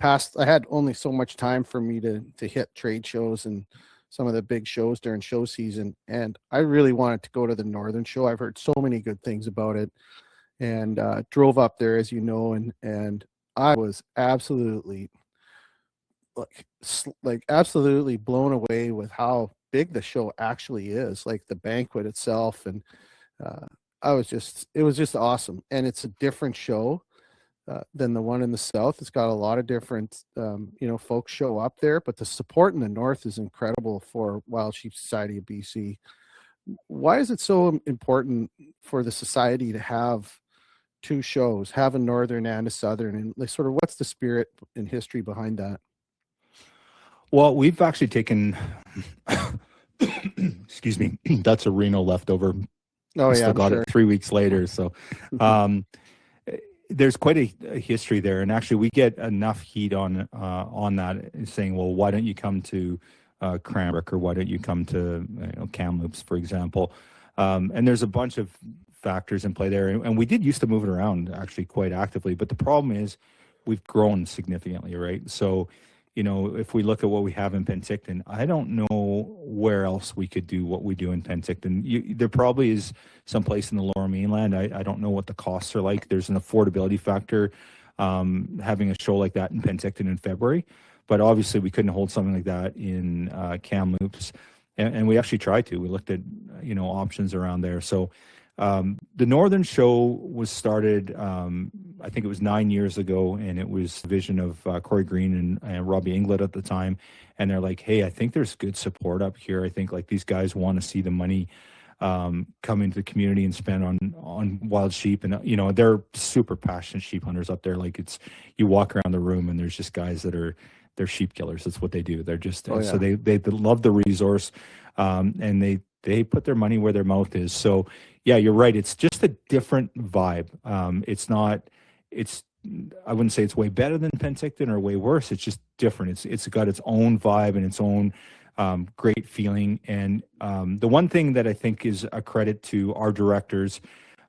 had only so much time for me to hit trade shows and some of the big shows during show season, and I really wanted to go to the Northern Show. I've heard so many good things about it, and drove up there, as you know, and I was absolutely absolutely blown away with how big the show actually is, like the banquet itself. And it was just awesome. And it's a different show than the one in the South. It's got a lot of different, folks show up there, but the support in the North is incredible for Wild Sheep Society of BC. Why is it so important for the society to have 2 shows, have a Northern and a Southern, and like sort of what's the spirit and history behind that? Well, we've actually taken, excuse me, that's a Reno leftover. Oh, yeah, got it 3 weeks later. So there's quite a history there. And actually, we get enough heat on that, saying, well, why don't you come to Cranbrook, or why don't you come to Kamloops, for example? And there's a bunch of factors in play there. And we did used to move it around actually quite actively. But the problem is we've grown significantly, right? So, if we look at what we have in Penticton, I don't know where else we could do what we do in Penticton. There probably is some place in the Lower Mainland. I don't know what the costs are like. There's an affordability factor having a show like that in Penticton in February. But obviously, we couldn't hold something like that in Kamloops. And we actually tried to. We looked at, options around there. So the Northern Show was started, I think it was 9 years ago, and it was the vision of Corey Green and Robbie Inglet at the time. And they're like, hey, I think there's good support up here. I think like these guys want to see the money come into the community and spend on wild sheep. And, they're super passionate sheep hunters up there. Like you walk around the room and there's just guys they're sheep killers. That's what they do. They're just, so they love the resource, and they put their money where their mouth is. So yeah, you're right. It's just a different vibe. I wouldn't say it's way better than Penticton or way worse. It's just different. It's got its own vibe and its own great feeling. And the one thing that I think is a credit to our directors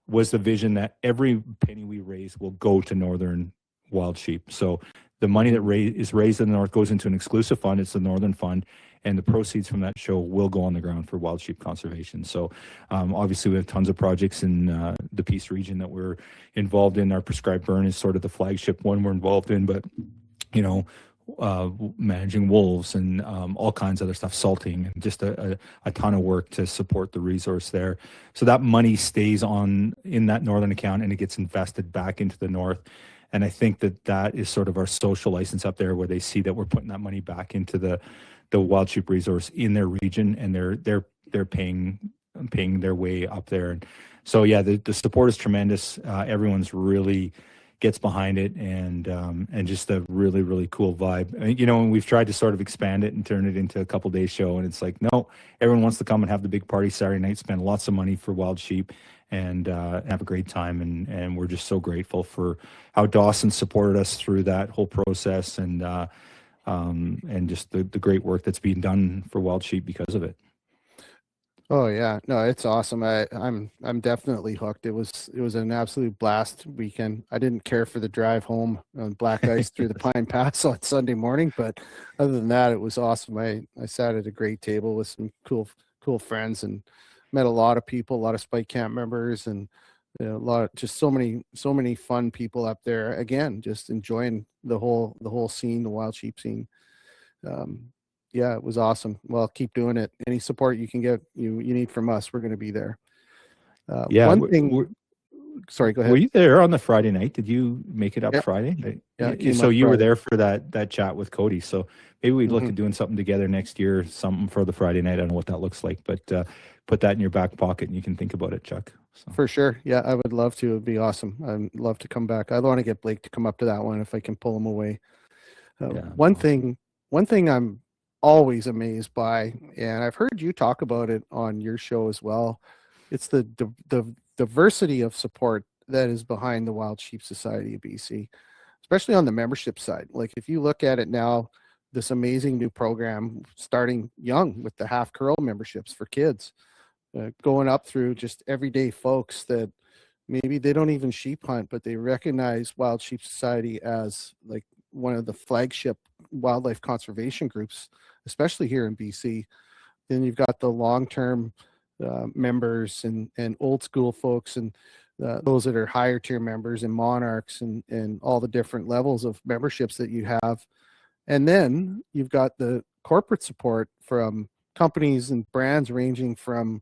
was the vision that every penny we raise will go to Northern wild sheep. So the money that is raised in the North goes into an exclusive fund. It's the Northern Fund. and the proceeds from that show will go on the ground for wild sheep conservation. So obviously we have tons of projects in the Peace region that we're involved in. Our prescribed burn is sort of the flagship one we're involved in, but managing wolves and all kinds of other stuff, salting, and just a ton of work to support the resource there. So that money stays on in that northern account and it gets invested back into the north. And I think that is sort of our social license up there, where they see that we're putting that money back into the wild sheep resource in their region, and they're paying their way up there. And so yeah, the support is tremendous. Everyone's really gets behind it, and just a really, really cool vibe. And we've tried to sort of expand it and turn it into a couple days show, and it's like, no, everyone wants to come and have the big party Saturday night, spend lots of money for wild sheep, and have a great time. And we're just so grateful for how Dawson supported us through that whole process, and just the great work that's being done for wild sheep because of it. Oh yeah, no, it's awesome. I'm definitely hooked. It was an absolute blast weekend. I didn't care for the drive home on black ice through the Pine Pass on Sunday morning, but other than that, it was awesome. I sat at a great table with some cool friends and met a lot of people, a lot of Spike Camp members, and so many fun people up there. Again, just enjoying the whole scene, the wild sheep scene. Yeah, it was awesome. Well, keep doing it. Any support you can get, you need from us, we're going to be there. Sorry, go ahead. Were you there on the Friday night? Did you make it up Friday? Yeah. So you were there for that chat with Cody. So maybe we'd look at doing something together next year, something for the Friday night. I don't know what that looks like, but put that in your back pocket and you can think about it, Chuck. So. For sure. Yeah, I would love to. It'd be awesome. I'd love to come back. I want to get Blake to come up to that one if I can pull him away. One thing I'm always amazed by, and I've heard you talk about it on your show as well, it's the diversity of support that is behind the Wild Sheep Society of BC, especially on the membership side. Like if you look at it now, this amazing new program starting young with the half curl memberships for kids, going up through just everyday folks that maybe they don't even sheep hunt, but they recognize Wild Sheep Society as like one of the flagship wildlife conservation groups, especially here in BC. Then you've got the long-term members and old school folks, and those that are higher tier members and monarchs, and all the different levels of memberships that you have. And then you've got the corporate support from companies and brands ranging from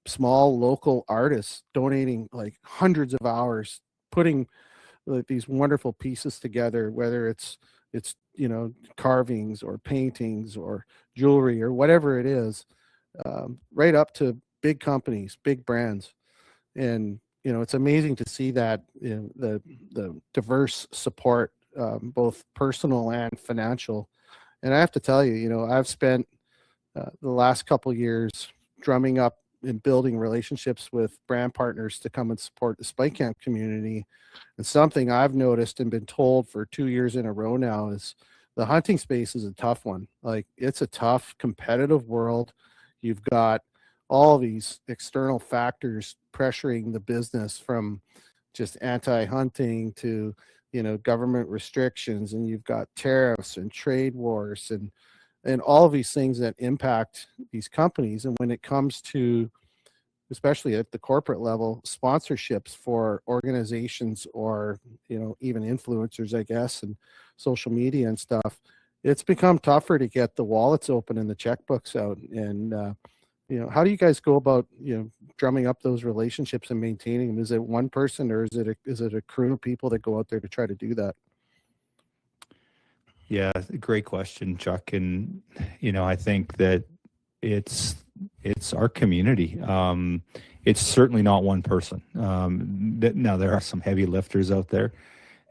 small local artists donating like hundreds of hours, putting like these wonderful pieces together, whether it's carvings or paintings or jewelry or whatever it is, right up to big companies, big brands. And it's amazing to see that the diverse support, both personal and financial. And I have to tell you, I've spent the last couple years drumming up and building relationships with brand partners to come and support the Spike Camp community. And something I've noticed and been told for 2 years in a row now is the hunting space is a tough one. Like it's a tough competitive world. You've got all these external factors pressuring the business, from just anti-hunting to, government restrictions, and you've got tariffs and trade wars and all of these things that impact these companies. And when it comes to, especially at the corporate level, sponsorships for organizations or, even influencers, I guess, and social media and stuff, it's become tougher to get the wallets open and the checkbooks out. And, how do you guys go about, drumming up those relationships and maintaining them? Is it one person, or is it a crew of people that go out there to try to do that? Yeah, great question, Chuck. And, I think that it's our community. It's certainly not one person. Now there are some heavy lifters out there,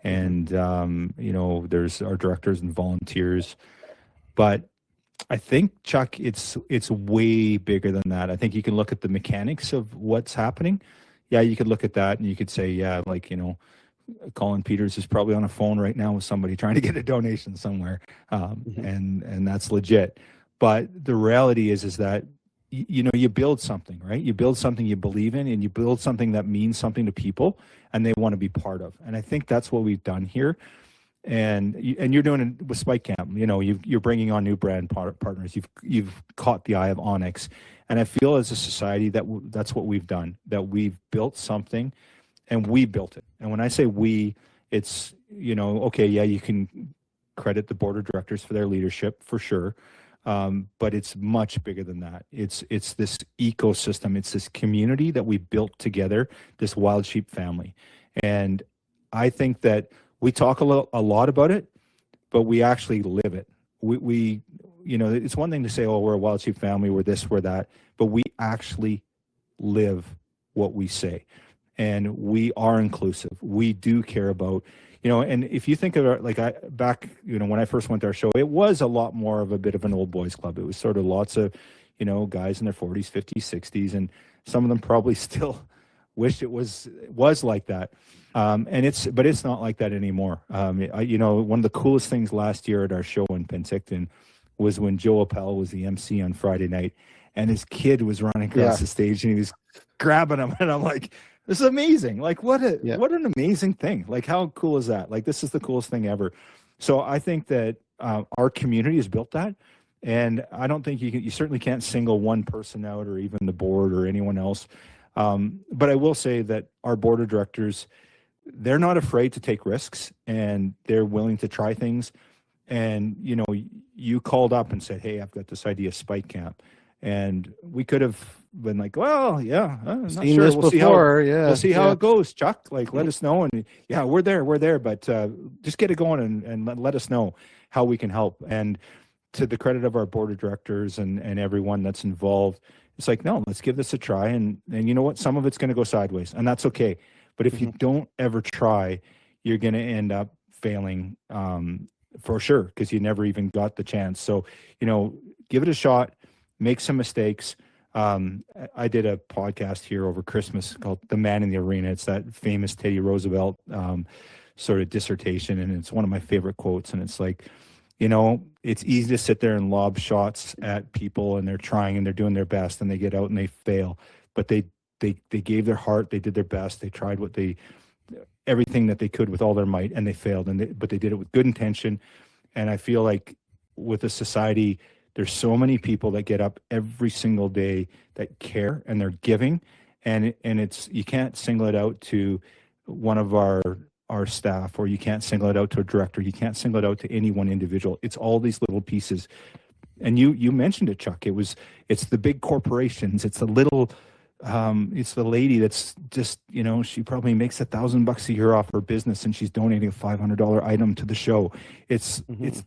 and, there's our directors and volunteers, but I think, Chuck, it's way bigger than that. I think you can look at the mechanics of what's happening. Yeah, you could look at that and you could say, Colin Peters is probably on a phone right now with somebody trying to get a donation somewhere, and that's legit. But the reality is that you build something, right? You build something you believe in, and you build something that means something to people, and they want to be part of. And I think that's what we've done here. and you're doing it with Spike Camp. You know, you're bringing on new brand partners. You've caught the eye of Onyx, and I feel as a society that that's what we've done. That we've built something, and we built it. And when I say we, it's, you know, okay, yeah, you can credit the board of directors for their leadership for sure, but it's much bigger than that. It's this ecosystem. It's this community that we built together. This wild sheep family, and I think that we talk a lot about it, but we actually live it. We, you know, it's one thing to say, oh, we're a wild sheep family, we're this, we're that, but we actually live what we say. And we are inclusive. We do care about, you know, and if you think of it, like back, you know, when I first went to our show, it was a lot more of a bit of an old boys club. It was sort of lots of, you know, guys in their 40s, 50s, 60s, and some of them probably still wish it was like that. But it's not like that anymore. You know, one of the coolest things last year at our show in Penticton was when Joe Appel was the MC on Friday night, and his kid was running across the stage, and he was grabbing him, and I'm like, this is amazing. Like, what an amazing thing. Like, how cool is that? Like, this is the coolest thing ever. So I think that our community has built that, and I don't think you certainly can't single one person out, or even the board or anyone else. But I will say that our board of directors, they're not afraid to take risks, and they're willing to try things. And, you know, you called up and said, hey, I've got this idea, Spike Camp. And we could have been like, well, yeah, I'm not Seen sure. this before, We'll see how it goes, Chuck. Like, let us know. And yeah, we're there. But just get it going and let us know how we can help. And to the credit of our board of directors and everyone that's involved, it's like, no, let's give this a try. And you know what? Some of it's going to go sideways, and that's okay. But if you don't ever try, you're going to end up failing for sure, because you never even got the chance. So, you know, give it a shot, make some mistakes. I did a podcast here over Christmas called The Man in the Arena. It's that famous Teddy Roosevelt sort of dissertation, and it's one of my favorite quotes. And it's like, you know, it's easy to sit there and lob shots at people, and they're trying and they're doing their best, and they get out and they fail. But they gave their heart, they did their best, they tried everything that they could with all their might, and they failed. But they did it with good intention. And I feel like with a society, there's so many people that get up every single day that care and they're giving, and it's, you can't single it out to one of our staff, or you can't single it out to a director. You can't single it out to any one individual. It's all these little pieces. And you mentioned it, Chuck. It's the big corporations. It's the little, it's the lady that's just, you know, she probably makes $1,000 a year off her business, and she's donating a $500 item to the show. It's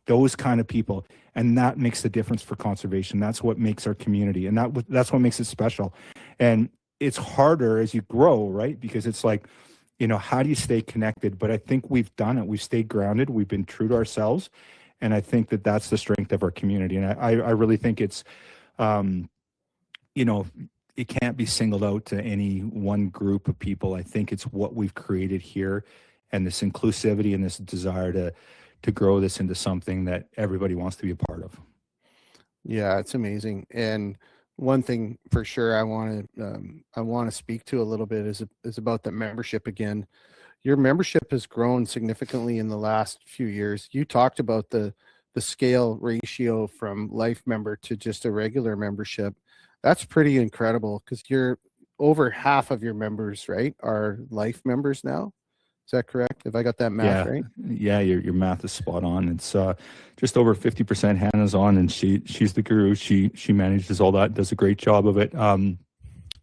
those kind of people, and that makes the difference for conservation. That's what makes our community, and that's what makes it special. And it's harder as you grow, right? Because it's like, you know, how do you stay connected? But I think we've done it. We've stayed grounded. We've been true to ourselves, and I think that that's the strength of our community. And I really think it's, you know, it can't be singled out to any one group of people. I think it's what we've created here, and this inclusivity and this desire to grow this into something that everybody wants to be a part of. Yeah, it's amazing. And one thing for sure I want to speak to a little bit is about the membership again. Your membership has grown significantly in the last few years. You talked about the scale ratio from life member to just a regular membership. That's pretty incredible, because you're over half of your members, right, are life members now. Is that correct? Have I got that math right? Yeah, your math is spot on. It's just over 50%. Hannah's on, and she's the guru. She manages all that, does a great job of it.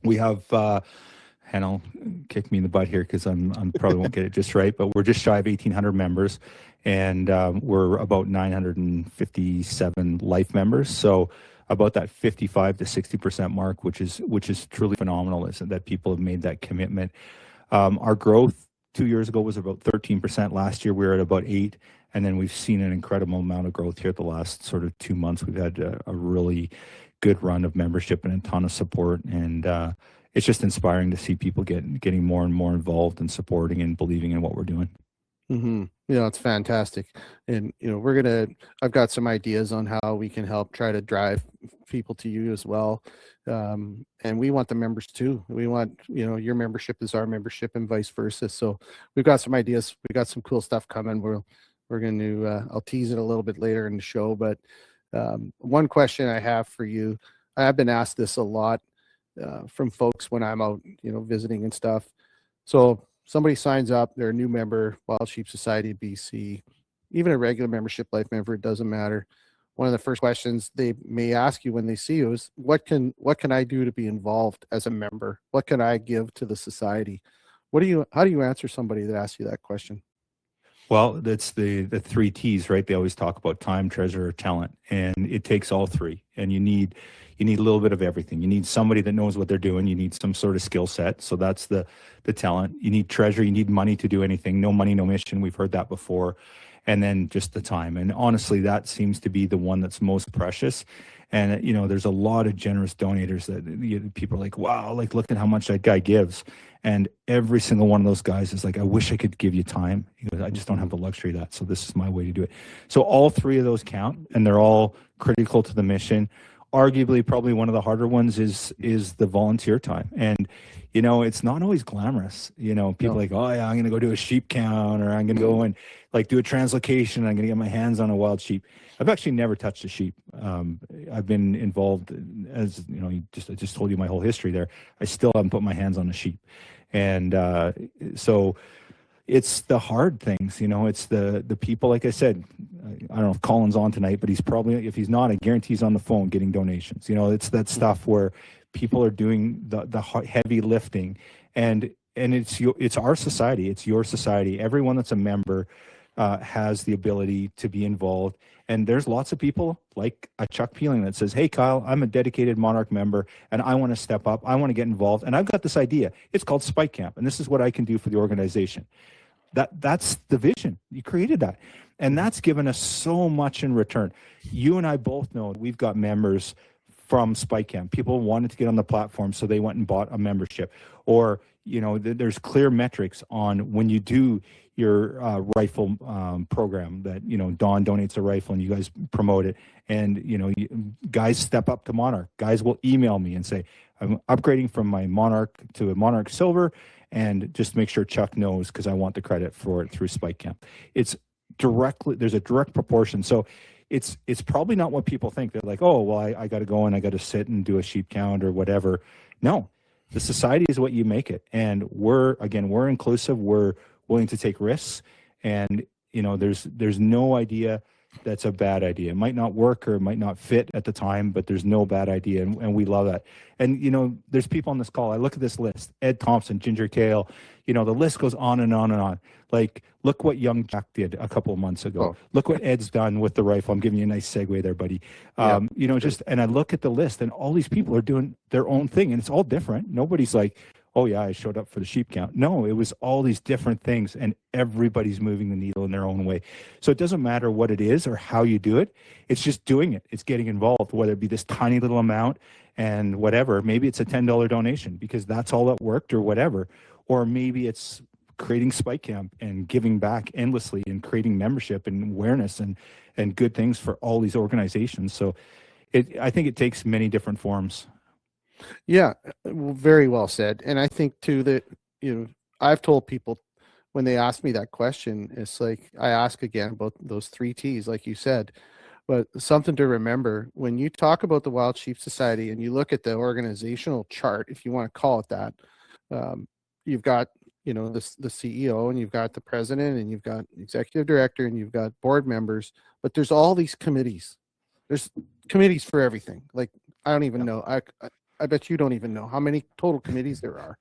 We have Hannah kick me in the butt here, because I'm probably won't get it just right, but we're just shy of 1,800 members, and we're about 957 life members. So about that 55 to 60% mark, which is truly phenomenal, is that people have made that commitment. Our growth 2 years ago was about 13%. Last year we were at about 8%, and then we've seen an incredible amount of growth here the last sort of 2 months. We've had a really good run of membership and a ton of support, and it's just inspiring to see people getting more and more involved and supporting and believing in what we're doing. Mm-hmm. Yeah, it's fantastic. And, you know, I've got some ideas on how we can help try to drive people to you as well. And we want the members too. We want, you know, your membership is our membership and vice versa. So we've got some ideas. We got some cool stuff coming. We're we're going to, I'll tease it a little bit later in the show, but one question I have for you, I've been asked this a lot from folks when I'm out, visiting and stuff. So somebody signs up, they're a new member, Wild Sheep Society BC, even a regular membership, life member, it doesn't matter. One of the first questions they may ask you when they see you is, what can I do to be involved as a member? What can I give to the society? How do you answer somebody that asks you that question? Well, that's the 3 T's, right? They always talk about time, treasure, or talent, and it takes all 3. And you need a little bit of everything. You need somebody that knows what they're doing. You need some sort of skill set. So that's the talent. You need treasure. You need money to do anything. No money, no mission. We've heard that before. And then just the time. And honestly, that seems to be the one that's most precious. And, there's a lot of generous donators that people are like, wow, like, look at how much that guy gives. And every single one of those guys is like, I wish I could give you time. He goes, I just don't have the luxury of that. So this is my way to do it. So all 3 of those count, and they're all critical to the mission. Arguably, probably one of the harder ones is the volunteer time. And, it's not always glamorous. People No. like, oh yeah, I'm going to go do a sheep count, or I'm going to go and like do a translocation. I'm going to get my hands on a wild sheep. I've actually never touched a sheep. I've been involved, as I just told you my whole history there. I still haven't put my hands on a sheep. And so it's the hard things, it's the people, like I said, I don't know if Colin's on tonight, but he's probably, if he's not, I guarantee he's on the phone getting donations. It's that stuff where people are doing the heavy lifting, and it's our society. It's your society. Everyone that's a member has the ability to be involved. And there's lots of people like a Chuck Peeling that says, hey, Kyle, I'm a dedicated Monarch member and I want to step up. I want to get involved. And I've got this idea. It's called Spike Camp. And this is what I can do for the organization. That's the vision. You created that. And that's given us so much in return. You and I both know we've got members from Spike Camp. People wanted to get on the platform, so they went and bought a membership. Or, there's clear metrics on when you do your rifle program that, Dawn donates a rifle and you guys promote it. And, guys step up to Monarch. Guys will email me and say, I'm upgrading from my Monarch to a Monarch Silver, and just make sure Chuck knows because I want the credit for it through Spike Camp. There's a direct proportion. So it's probably not what people think. They're like, oh, well, I got to go and I got to sit and do a sheep count or whatever. No, the society is what you make it. And we're inclusive. We're willing to take risks. And, there's no idea that's a bad idea. It might not work or it might not fit at the time, but there's no bad idea. And we love that. And, there's people on this call. I look at this list, Ed Thompson, Ginger Kale, the list goes on and on and on. Like, look what young Jack did a couple of months ago. Oh. Look what Ed's done with the rifle. I'm giving you a nice segue there, buddy. And I look at the list and all these people are doing their own thing and it's all different. Nobody's like, oh yeah, I showed up for the sheep count. No, it was all these different things and everybody's moving the needle in their own way. So it doesn't matter what it is or how you do it. It's just doing it. It's getting involved, whether it be this tiny little amount and whatever. Maybe it's a $10 donation because that's all that worked or whatever. Or maybe it's creating Spike Camp and giving back endlessly and creating membership and awareness and good things for all these organizations. So I think it takes many different forms. Yeah, very well said. And I think too that, I've told people when they ask me that question, it's like, I ask again about those 3 T's, like you said, but something to remember when you talk about the Wild Sheep Society and you look at the organizational chart, if you want to call it that, you've got, the CEO and you've got the president and you've got executive director and you've got board members, but there's all these committees. There's committees for everything. Like, I don't even know. I bet you don't even know how many total committees there are.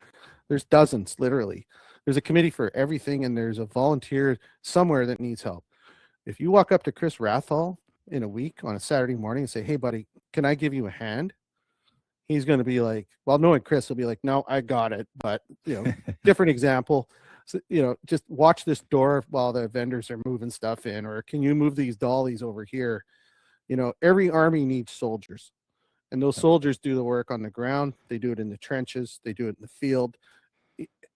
There's dozens, literally. There's a committee for everything, and there's a volunteer somewhere that needs help. If you walk up to Chris Rathall in a week on a Saturday morning and say, hey, buddy, can I give you a hand? He's going to be like, well, knowing Chris, he'll be like, no, I got it. But, different example. So, just watch this door while the vendors are moving stuff in, or can you move these dollies over here? Every army needs soldiers. And those soldiers do the work on the ground. They do it in the trenches. They do it in the field.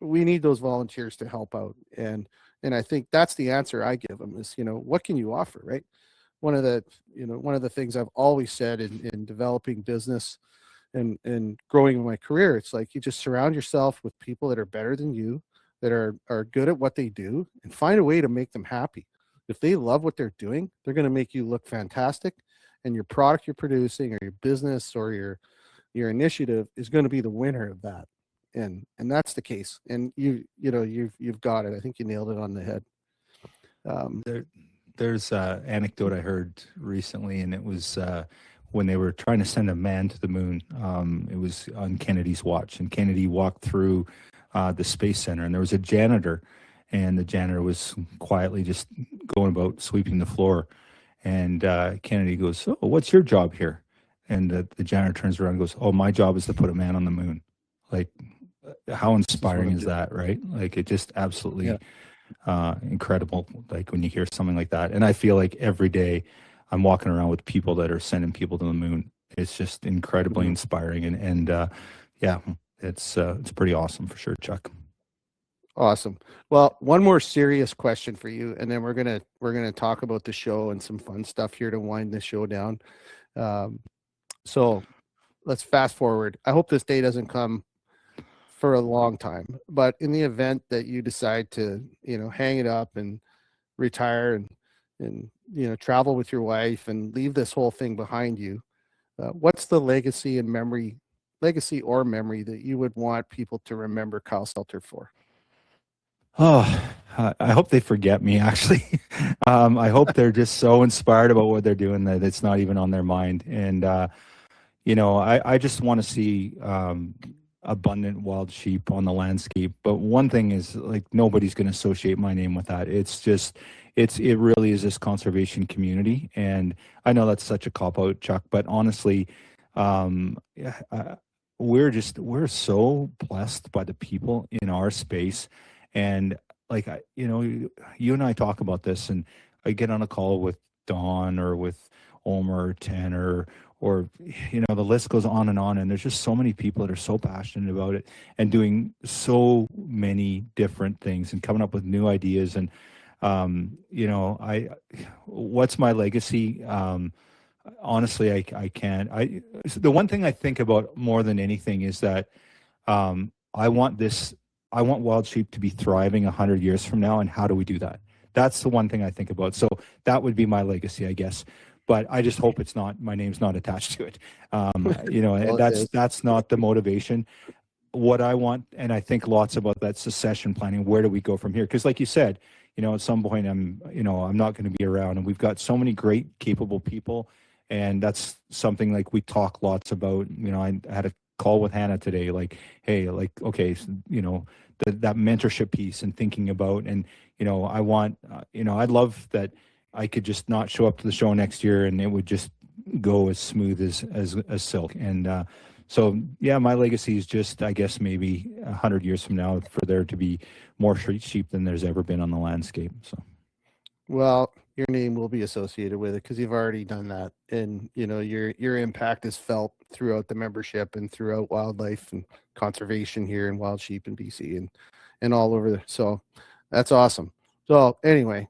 We need those volunteers to help out. And I think that's the answer I give them is, what can you offer, right? One of the things I've always said in developing business and growing in my career, it's like you just surround yourself with people that are better than you, that are good at what they do, and find a way to make them happy. If they love what they're doing, they're going to make you look fantastic, and your product you're producing or your business or your initiative is going to be the winner of that. And that's the case. And you've got it. I think you nailed it on the head. There's an anecdote I heard recently, and it was when they were trying to send a man to the moon. It was on Kennedy's watch, and Kennedy walked through the Space Center, and there was a janitor, and the janitor was quietly just going about sweeping the floor. And Kennedy goes, "Oh, what's your job here?" And the janitor turns around and goes, "Oh, my job is to put a man on the moon." Like, how inspiring is that, right? Like, it just absolutely incredible. Like, when you hear something like that, and I feel like every day I'm walking around with people that are sending people to the moon. It's just incredibly inspiring, and yeah, it's pretty awesome for sure, Chuck. Awesome. Well, one more serious question for you, and then we're gonna talk about the show and some fun stuff here to wind the show down. So let's fast forward. I hope this day doesn't come for a long time, but in the event that you decide to, hang it up and retire and travel with your wife and leave this whole thing behind you, what's the legacy or memory that you would want people to remember Kyle Stelter for? Oh, I hope they forget me, actually. I hope they're just so inspired about what they're doing that it's not even on their mind. And, I just want to see abundant wild sheep on the landscape. But one thing is, like, nobody's going to associate my name with that. It's just, it really is this conservation community. And I know that's such a cop-out, Chuck, but honestly, we're so blessed by the people in our space. And like, you and I talk about this, and I get on a call with Don or with Omer or Tanner, or the list goes on, and there's just so many people that are so passionate about it and doing so many different things and coming up with new ideas. And what's my legacy? Honestly, I can't. The one thing I think about more than anything is that I want wild sheep to be thriving 100 years from now, and how do we do that? That's the one thing I think about. So that would be my legacy, I guess. But I just hope it's not, my name's not attached to it. Well, that's not the motivation. What I want, and I think lots about that succession planning. Where do we go from here? Because like you said, at some point I'm not going to be around, and we've got so many great, capable people, and that's something like we talk lots about. I had a call with Hannah today, like, hey, like, okay, that mentorship piece and thinking about, and I want, I'd love that I could just not show up to the show next year and it would just go as smooth as silk. And so yeah, my legacy is just, I guess, maybe 100 years from now for there to be more street sheep than there's ever been on the landscape. So, well, your name will be associated with it because you've already done that, and your impact is felt throughout the membership and throughout wildlife and conservation here in wild sheep in BC and all over there. So that's awesome. So anyway,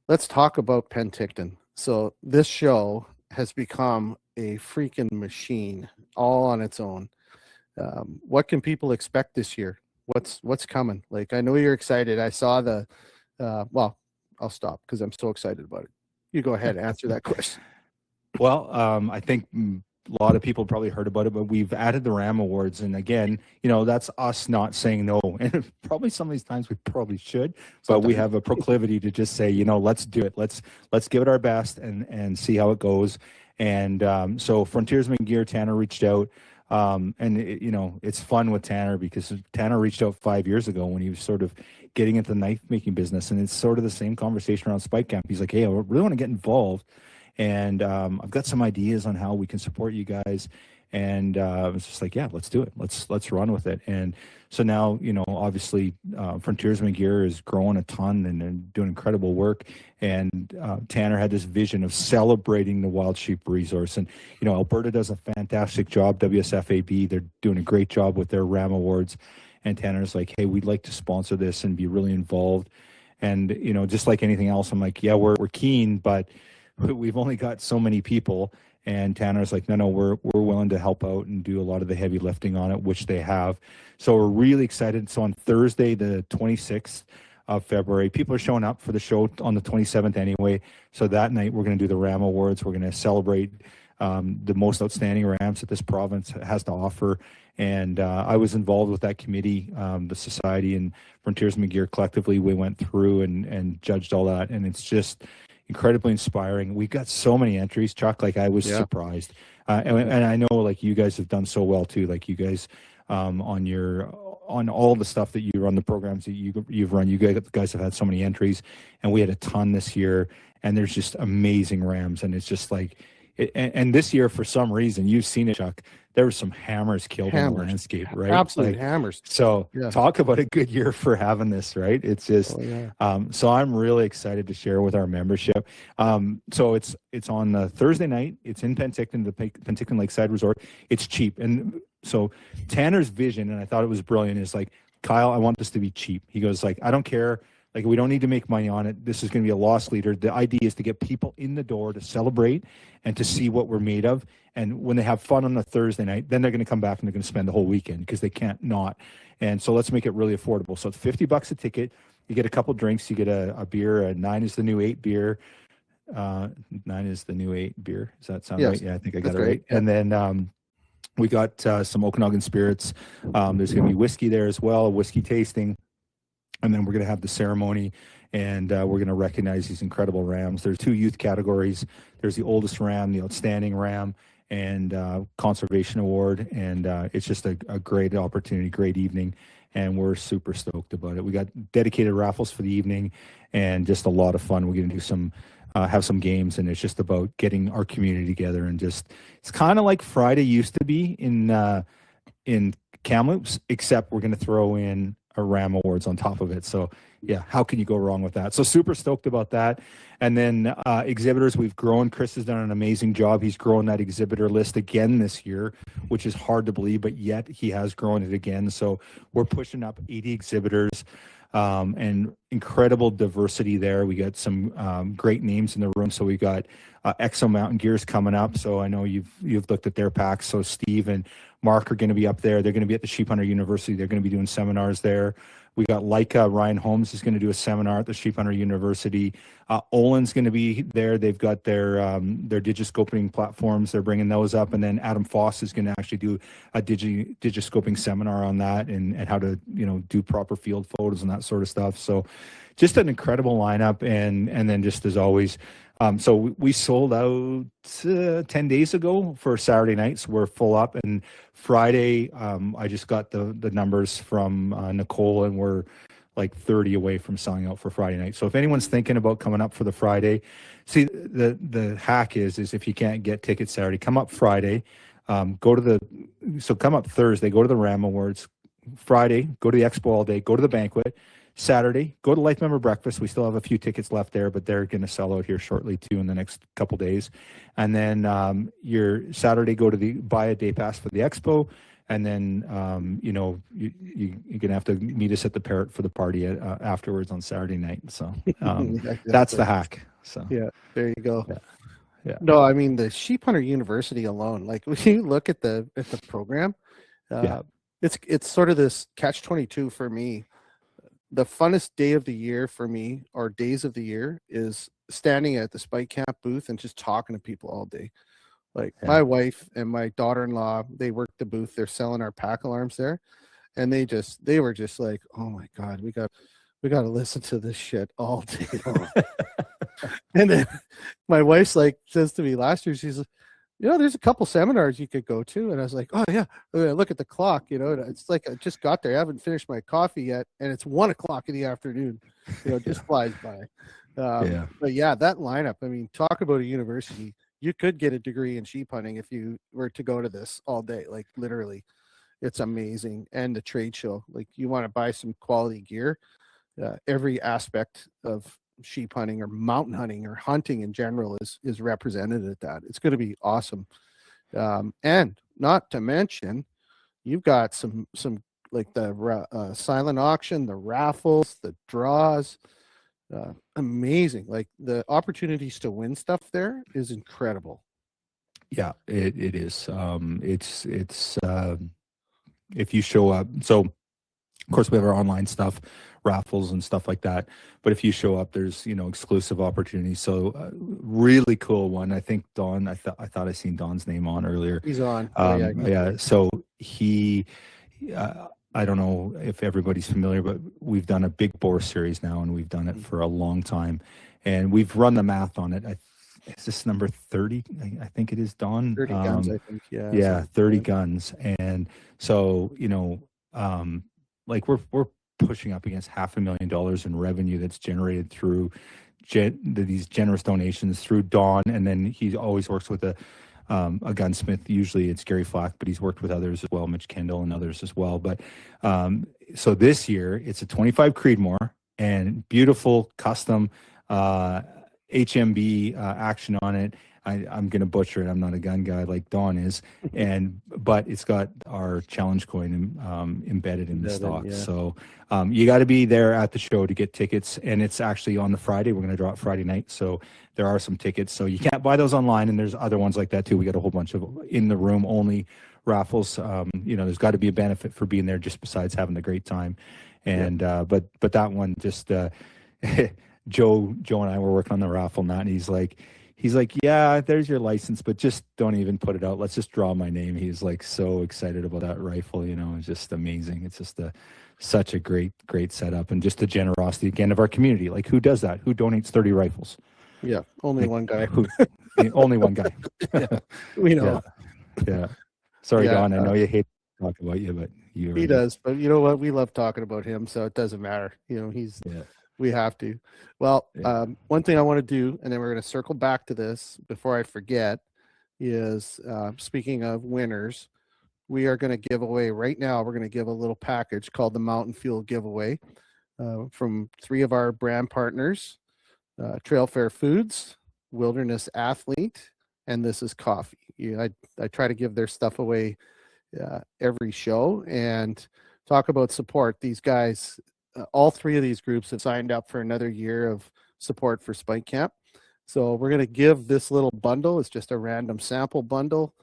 let's talk about Penticton. So this show has become a freaking machine all on its own. What can people expect this year? What's coming? Like, I know you're excited. I saw well, I'll stop because I'm so excited about it. You go ahead and answer that question. Well, I think a lot of people probably heard about it, but we've added the RAM Awards. And again, that's us not saying no. And probably some of these times we probably should, but we have a proclivity to just say, let's do it. Let's give it our best and see how it goes. And so Frontiersman Gear, Tanner reached out. And it's fun with Tanner because Tanner reached out 5 years ago when he was sort of getting into the knife making business. And it's sort of the same conversation around Spike Camp. He's like, hey, I really want to get involved. And I've got some ideas on how we can support you guys. And it's just like, yeah, let's do it. Let's run with it. And so now, obviously Frontiersman Gear is growing a ton and they're doing incredible work. And Tanner had this vision of celebrating the wild sheep resource. And, Alberta does a fantastic job. WSFAB, they're doing a great job with their RAM Awards. And Tanner's like, hey, we'd like to sponsor this and be really involved. And, just like anything else, I'm like, yeah, we're keen, but we've only got so many people. And Tanner's like, no, we're willing to help out and do a lot of the heavy lifting on it, which they have. So we're really excited. So on Thursday, the 26th, of February. People are showing up for the show on the 27th anyway. So that night we're going to do the Ram Awards. We're going to celebrate the most outstanding rams that this province has to offer. And I was involved with that committee, the Society and Frontiersman Gear collectively. We went through and judged all that, and it's just incredibly inspiring. We got so many entries, Chuck. Like, I was surprised, and I know like you guys have done so well too. Like you guys on all the stuff that you run, the programs that you've run, you guys have had so many entries, and we had a ton this year. And there's just amazing rams, and it's just like. And this year, for some reason, you've seen it, Chuck, there were some hammers killed on the landscape, right? Absolute hammers. So talk about a good year for having this, right? It's just, so I'm really excited to share with our membership. So it's on the Thursday night. It's in Penticton, the Penticton Lakeside Resort. It's cheap. And so Tanner's vision, and I thought it was brilliant, is like, Kyle, I want this to be cheap. He goes like, I don't care. Like, we don't need to make money on it. This is going to be a loss leader. The idea is to get people in the door to celebrate and to see what we're made of. And when they have fun on the Thursday night, then they're going to come back and they're going to spend the whole weekend because they can't not. And so let's make it really affordable. So it's $50 a ticket. You get a couple drinks. You get a beer. 9 is the new 8 beer. 9 is the new 8 beer. Does that sound right? Yeah, I think I got it right. Yeah. And then we got some Okanagan spirits. There's going to be whiskey there as well, a whiskey tasting. And then we're going to have the ceremony, and we're going to recognize these incredible rams. There's 2 youth categories. There's the oldest ram, the outstanding ram, and conservation award. And it's just a great opportunity, great evening, and we're super stoked about it. We got dedicated raffles for the evening, and just a lot of fun. We're going to do have some games, and it's just about getting our community together. And just, it's kind of like Friday used to be in Kamloops, except we're going to throw in a Ram Awards on top of it. So yeah, how can you go wrong with that? So super stoked about that. And then exhibitors, we've grown. Chris has done an amazing job. He's grown that exhibitor list again this year, which is hard to believe, but yet he has grown it again. So we're pushing up 80 exhibitors, and incredible diversity there. We got some great names in the room. So we got Exo Mountain Gear's coming up. So I know you've looked at their packs. So Steve and Mark are going to be up there. They're going to be at the Sheep Hunter University. They're going to be doing seminars there. We got Leica. Ryan Holmes is going to do a seminar at the Sheep Hunter University. Olin's going to be there. They've got their digiscoping platforms. They're bringing those up. And then Adam Foss is going to actually do a digiscoping seminar on that and how to do proper field photos and that sort of stuff. So just an incredible lineup. And then just as always, so we sold out 10 days ago for Saturday nights. We're full up. And Friday, I just got the numbers from Nicole, and we're like 30 away from selling out for Friday night. So if anyone's thinking about coming up for the Friday, see, the hack is if you can't get tickets Saturday, come up Friday. Come up Thursday, go to the Ram Awards. Friday, go to the expo all day, go to the banquet. Saturday, go to Life Member Breakfast. We still have a few tickets left there, but they're going to sell out here shortly too in the next couple days. And then your Saturday, buy a day pass for the expo, and then you're going to have to meet us at the Parrot for the party afterwards on Saturday night. So that's the hack. So yeah, there you go. Yeah. No, I mean the Sheep Hunter University alone. Like when you look at the program, it's sort of this catch-22 for me. The funnest day of the year for me, or days of the year, is standing at the Spike Camp booth and just talking to people all day. Like my wife and my daughter-in-law, they work the booth. They're selling our pack alarms there, and they were just like, "Oh my God, we got to listen to this shit all day long." And then my wife's like says to me last year, she's like, there's a couple seminars you could go to. And I was like, oh yeah. Look at the clock, it's like I just got there. I haven't finished my coffee yet. And it's 1:00 in the afternoon, it just flies by. But yeah, that lineup, I mean, talk about a university. You could get a degree in sheep hunting if you were to go to this all day. Like literally, it's amazing. And the trade show, like you want to buy some quality gear, every aspect of sheep hunting or mountain hunting or hunting in general is represented at that. It's going to be awesome. And not to mention, you've got some like the silent auction, the raffles, the draws, amazing. Like the opportunities to win stuff there is incredible. Yeah, it is. It's if you show up. So Of course, we have our online stuff, raffles and stuff like that. But if you show up, there's exclusive opportunities. So really cool one. I think Don. I thought I seen Don's name on earlier. He's on. Yeah. So he. I don't know if everybody's familiar, but we've done a big bore series now, and we've done it for a long time, and we've run the math on it. Is this number 30? I think it is, Don. 30 guns, I think. Yeah. Yeah, 30 guns, and so like we're pushing up against $500,000 in revenue that's generated through these generous donations through Don, and then he always works with a gunsmith. Usually it's Gary Flack, but he's worked with others as well, Mitch Kendall and others as well. But so this year it's a 25 Creedmoor and beautiful custom HMB action on it. I'm going to butcher it. I'm not a gun guy like Don is, but it's got our challenge coin embedded in the stock. Yeah. So you got to be there at the show to get tickets, and it's actually on the Friday. We're going to draw it Friday night, so there are some tickets. So you can't buy those online, and there's other ones like that too. We got a whole bunch of in the room only raffles. There's got to be a benefit for being there, just besides having a great time. And but that one just Joe and I were working on the raffle, and he's like, yeah, there's your license, but just don't even put it out. Let's just draw my name. He's like so excited about that rifle. It's just amazing. It's just such a great setup, and just the generosity again of our community. Like, who does that? Who donates 30 rifles? Yeah, only one guy. Only one guy. Yeah, we know. Yeah. Sorry, Don. I know you hate to talk about you, but he does. But you know what? We love talking about him, so it doesn't matter. He's. Yeah. We have to. Well, one thing I want to do, and then we're going to circle back to this before I forget, is speaking of winners, we are going to give away right now. We're going to give a little package called the Mountain Fuel Giveaway from 3 of our brand partners, Trail Fair Foods, Wilderness Athlete, and This Is Coffee. I try to give their stuff away every show and talk about support. These guys, all 3 of these groups have signed up for another year of support for Spike Camp. So we're going to give this little bundle. It's just a random sample bundle.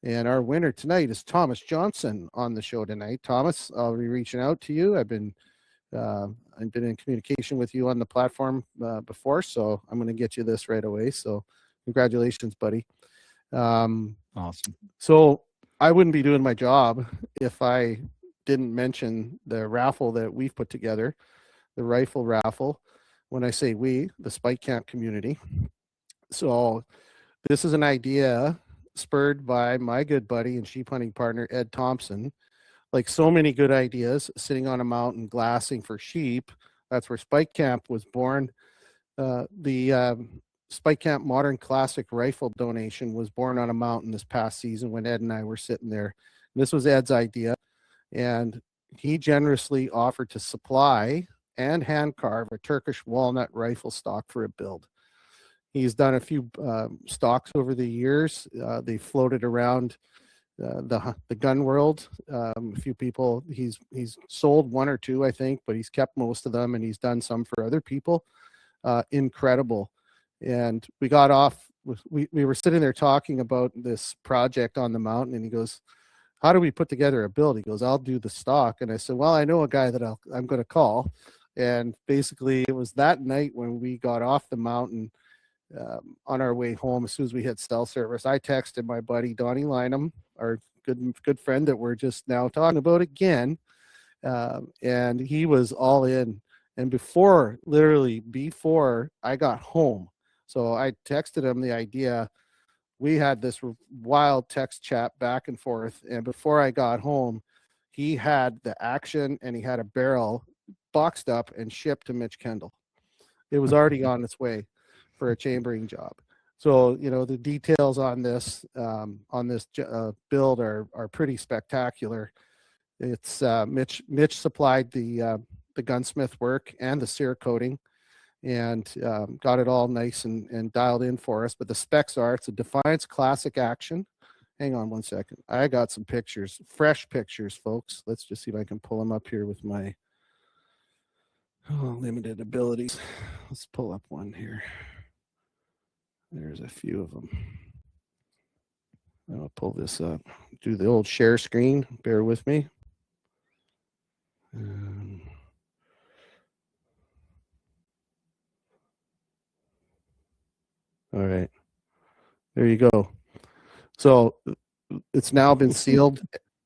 And our winner tonight is Thomas Johnson on the show tonight. Thomas, I'll be reaching out to you. I've been in communication with you on the platform before, so I'm going to get you this right away. So congratulations, buddy. Awesome. So I wouldn't be doing my job if I didn't mention the raffle that we've put together, the rifle raffle. When I say we, the Spike Camp community. So this is an idea spurred by my good buddy and sheep hunting partner, Ed Thompson. Like so many good ideas, sitting on a mountain glassing for sheep. That's where Spike Camp was born. The Spike Camp Modern Classic Rifle donation was born on a mountain this past season when Ed and I were sitting there. This was Ed's idea, and he generously offered to supply and hand carve a Turkish walnut rifle stock for a build. He's done a few stocks over the years. They floated around the gun world. A few people, he's sold 1 or 2, I think, but he's kept most of them, and he's done some for other people. Incredible. And we got off, we were sitting there talking about this project on the mountain, and he goes, how do we put together a build? He goes, I'll do the stock. And I said, well, I know a guy that I'm going to call. And basically it was that night when we got off the mountain on our way home. As soon as we hit cell service, I texted my buddy Donnie Lynham, our good friend that we're just now talking about again, and he was all in. And before I got home, so I texted him the idea. We had this wild text chat back and forth, and before I got home, he had the action and he had a barrel boxed up and shipped to Mitch Kendall. It was already on its way for a chambering job. So, the details on this build are pretty spectacular. It's Mitch supplied the gunsmith work and the cere coating, and got it all nice and dialed in for us. But the specs are, it's a Defiance Classic Action. Hang on one second. I got some pictures, fresh pictures, folks. Let's just see if I can pull them up here with my limited abilities. Let's pull up one here. There's a few of them. I'll pull this up. Do the old share screen. Bear with me. All right. There you go. So it's now been sealed.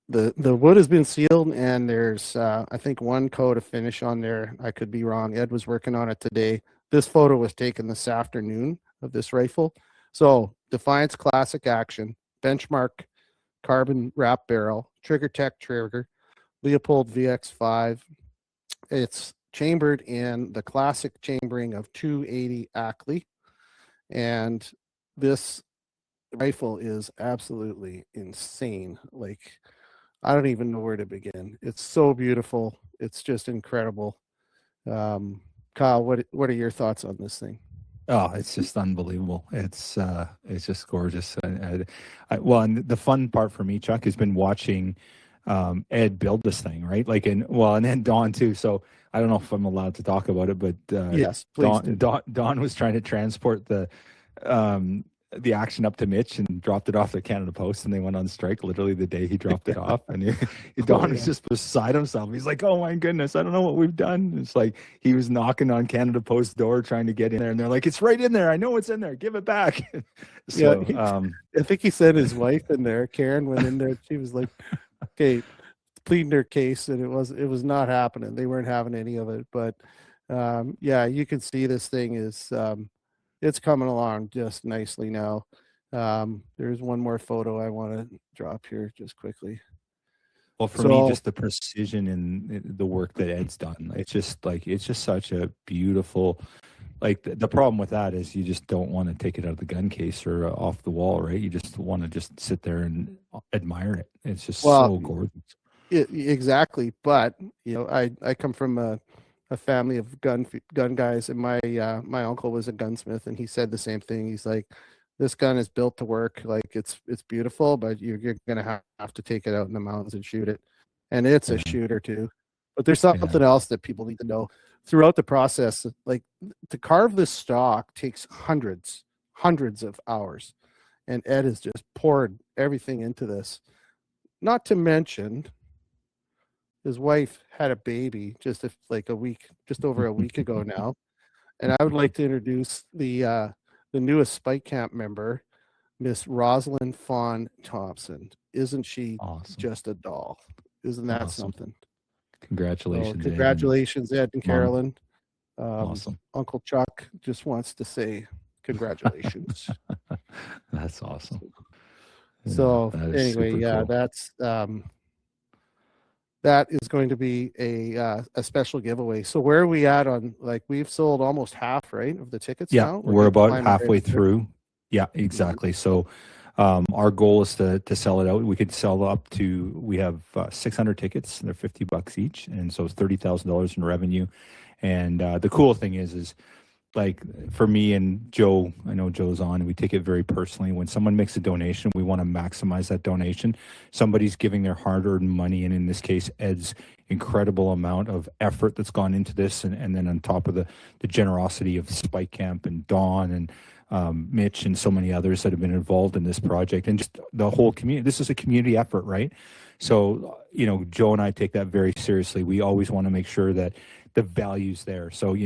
The wood has been sealed, and there's I think one coat of finish on there. I could be wrong. Ed was working on it today. This photo was taken this afternoon of this rifle. So Defiance Classic Action, Benchmark carbon wrap barrel, Trigger Tech trigger, Leopold VX5. It's chambered in the classic chambering of 280 Ackley, and this rifle is absolutely insane. Like, I don't even know where to begin. It's so beautiful. It's just incredible. Kyle, what are your thoughts on this thing? Oh, it's just unbelievable. It's just gorgeous. Well, and the fun part for me, Chuck, has been watching Ed build this thing, right? Like, and then Don too. So I don't know if I'm allowed to talk about it, but yes, please. Don was trying to transport the action up to Mitch and dropped it off the Canada Post, and they went on strike literally the day he dropped it off. And Don was just beside himself. He's like, "Oh my goodness, I don't know what we've done." It's like he was knocking on Canada Post door trying to get in there, and they're like, "It's right in there. I know it's in there. Give it back." So yeah, I think he sent his wife in there. Karen went in there. She was like, "Okay," pleading her case, and it was not happening. They weren't having any of it. But yeah, you can see this thing is it's coming along just nicely now. There's one more photo I want to drop here just quickly. Well, for me, just the precision in the work that Ed's done, it's just such a beautiful, like the problem with that is you just don't want to take it out of the gun case or off the wall, right? You just want to just sit there and admire it. It's just so gorgeous. Exactly. But, I come from a family of gun guys, and my uncle was a gunsmith, and he said the same thing. He's like, this gun is built to work. Like, it's beautiful, but you're gonna have to take it out in the mountains and shoot it. And it's a shooter too. But there's something else that people need to know throughout the process. Like, to carve this stock takes hundreds of hours, and Ed has just poured everything into this. Not to mention, his wife had a baby just over a week ago now. And I would like to introduce the newest Spike Camp member, Miss Rosalind Fawn Thompson. Isn't she just a doll? Isn't that something? Congratulations. Congratulations, Ed and Carolyn. Awesome. Uncle Chuck just wants to say congratulations. That's awesome. So anyway, cool. That's that is going to be a special giveaway. So where are we at on, like, we've sold almost half, right, of the tickets now? We're about halfway through. Yeah, exactly. So our goal is to sell it out. We could sell up to, we have 600 tickets. They're $50 each. And so it's $30,000 in revenue. And the cool thing is like, for me and Joe, I know Joe's on, and we take it very personally. When someone makes a donation, we want to maximize that donation. Somebody's giving their hard-earned money, and in this case, Ed's incredible amount of effort that's gone into this, and then on top of the generosity of Spike Camp and Dawn and Mitch and so many others that have been involved in this project, and just the whole community. This is a community effort, right? So, Joe and I take that very seriously. We always want to make sure that the value's there. So,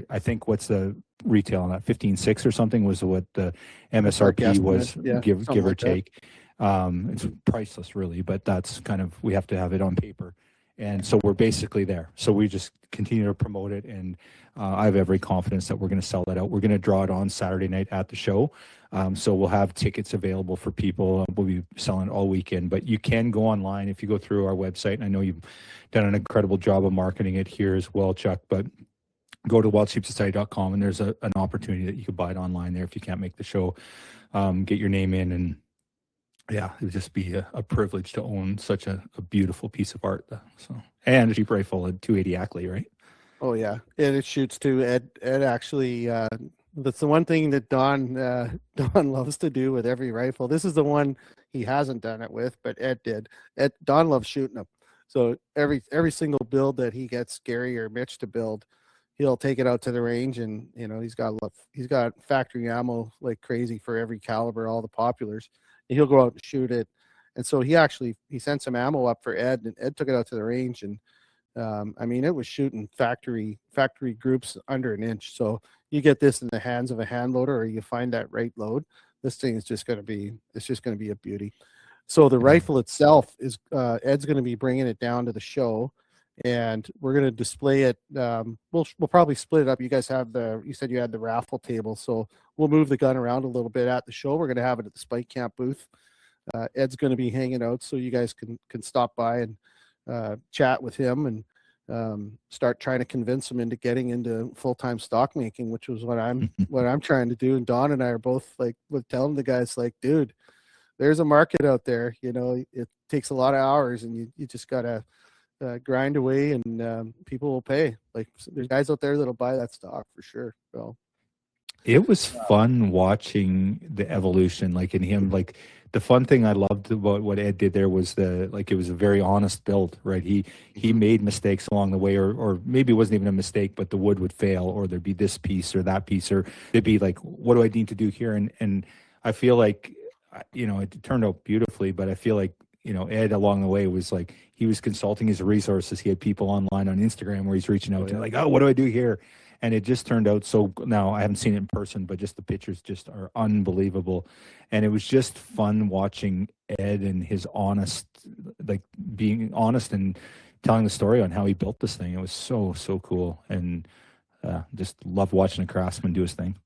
I think what's the retail on that, 15.6 or something was what the MSRP was, give or take. It's priceless, really, but that's kind of, we have to have it on paper. And so we're basically there. So we just continue to promote it, and I have every confidence that we're going to sell that out. We're going to draw it on Saturday night at the show. So we'll have tickets available for people. We'll be selling all weekend, but you can go online if you go through our website. And I know you've done an incredible job of marketing it here as well, Chuck, but go to wildsheepsociety.com, and there's an opportunity that you could buy it online there if you can't make the show. Get your name in, and yeah, it would just be a privilege to own such a beautiful piece of art. So, and a cheap rifle at 280 Ackley, right? Oh yeah, and it shoots too. Ed actually, that's the one thing that Don loves to do with every rifle. This is the one he hasn't done it with, but Ed did. Don loves shooting them. So every single build that he gets Gary or Mitch to build, he'll take it out to the range, and he's got factory ammo like crazy for every caliber, all the populars. And he'll go out and shoot it. And so he sent some ammo up for Ed, and Ed took it out to the range, and I mean, it was shooting factory groups under an inch. So you get this in the hands of a hand loader, or you find that right load, this thing is just going to be, it's just going to be a beauty. So the rifle itself is, Ed's going to be bringing it down to the show, and we're going to display it. We'll probably split it up. You guys have you said you had the raffle table, so we'll move the gun around a little bit at the show. We're going to have it at the Spike Camp booth. Ed's going to be hanging out, so you guys can stop by and chat with him and start trying to convince him into getting into full-time stock making, which was what I'm trying to do. And Don and I are both like, with telling the guys, like, dude, there's a market out there. You know, it takes a lot of hours, and you just gotta grind away, and people will pay. Like, there's guys out there that'll buy that stock for sure. So it was fun watching the evolution, like in him. Like, the fun thing I loved about what Ed did there was it was a very honest build, right? He made mistakes along the way, or maybe it wasn't even a mistake, but the wood would fail, or there'd be this piece or that piece, or there'd be like, what do I need to do here? And I feel like, you know, it turned out beautifully, but I feel like, you know, Ed along the way was like, he was consulting his resources. He had people online on Instagram where he's reaching out to, like, oh, what do I do here? And it just turned out so. Now I haven't seen it in person, but just the pictures just are unbelievable. And it was just fun watching Ed and his being honest and telling the story on how he built this thing. It was so cool, and just love watching a craftsman do his thing.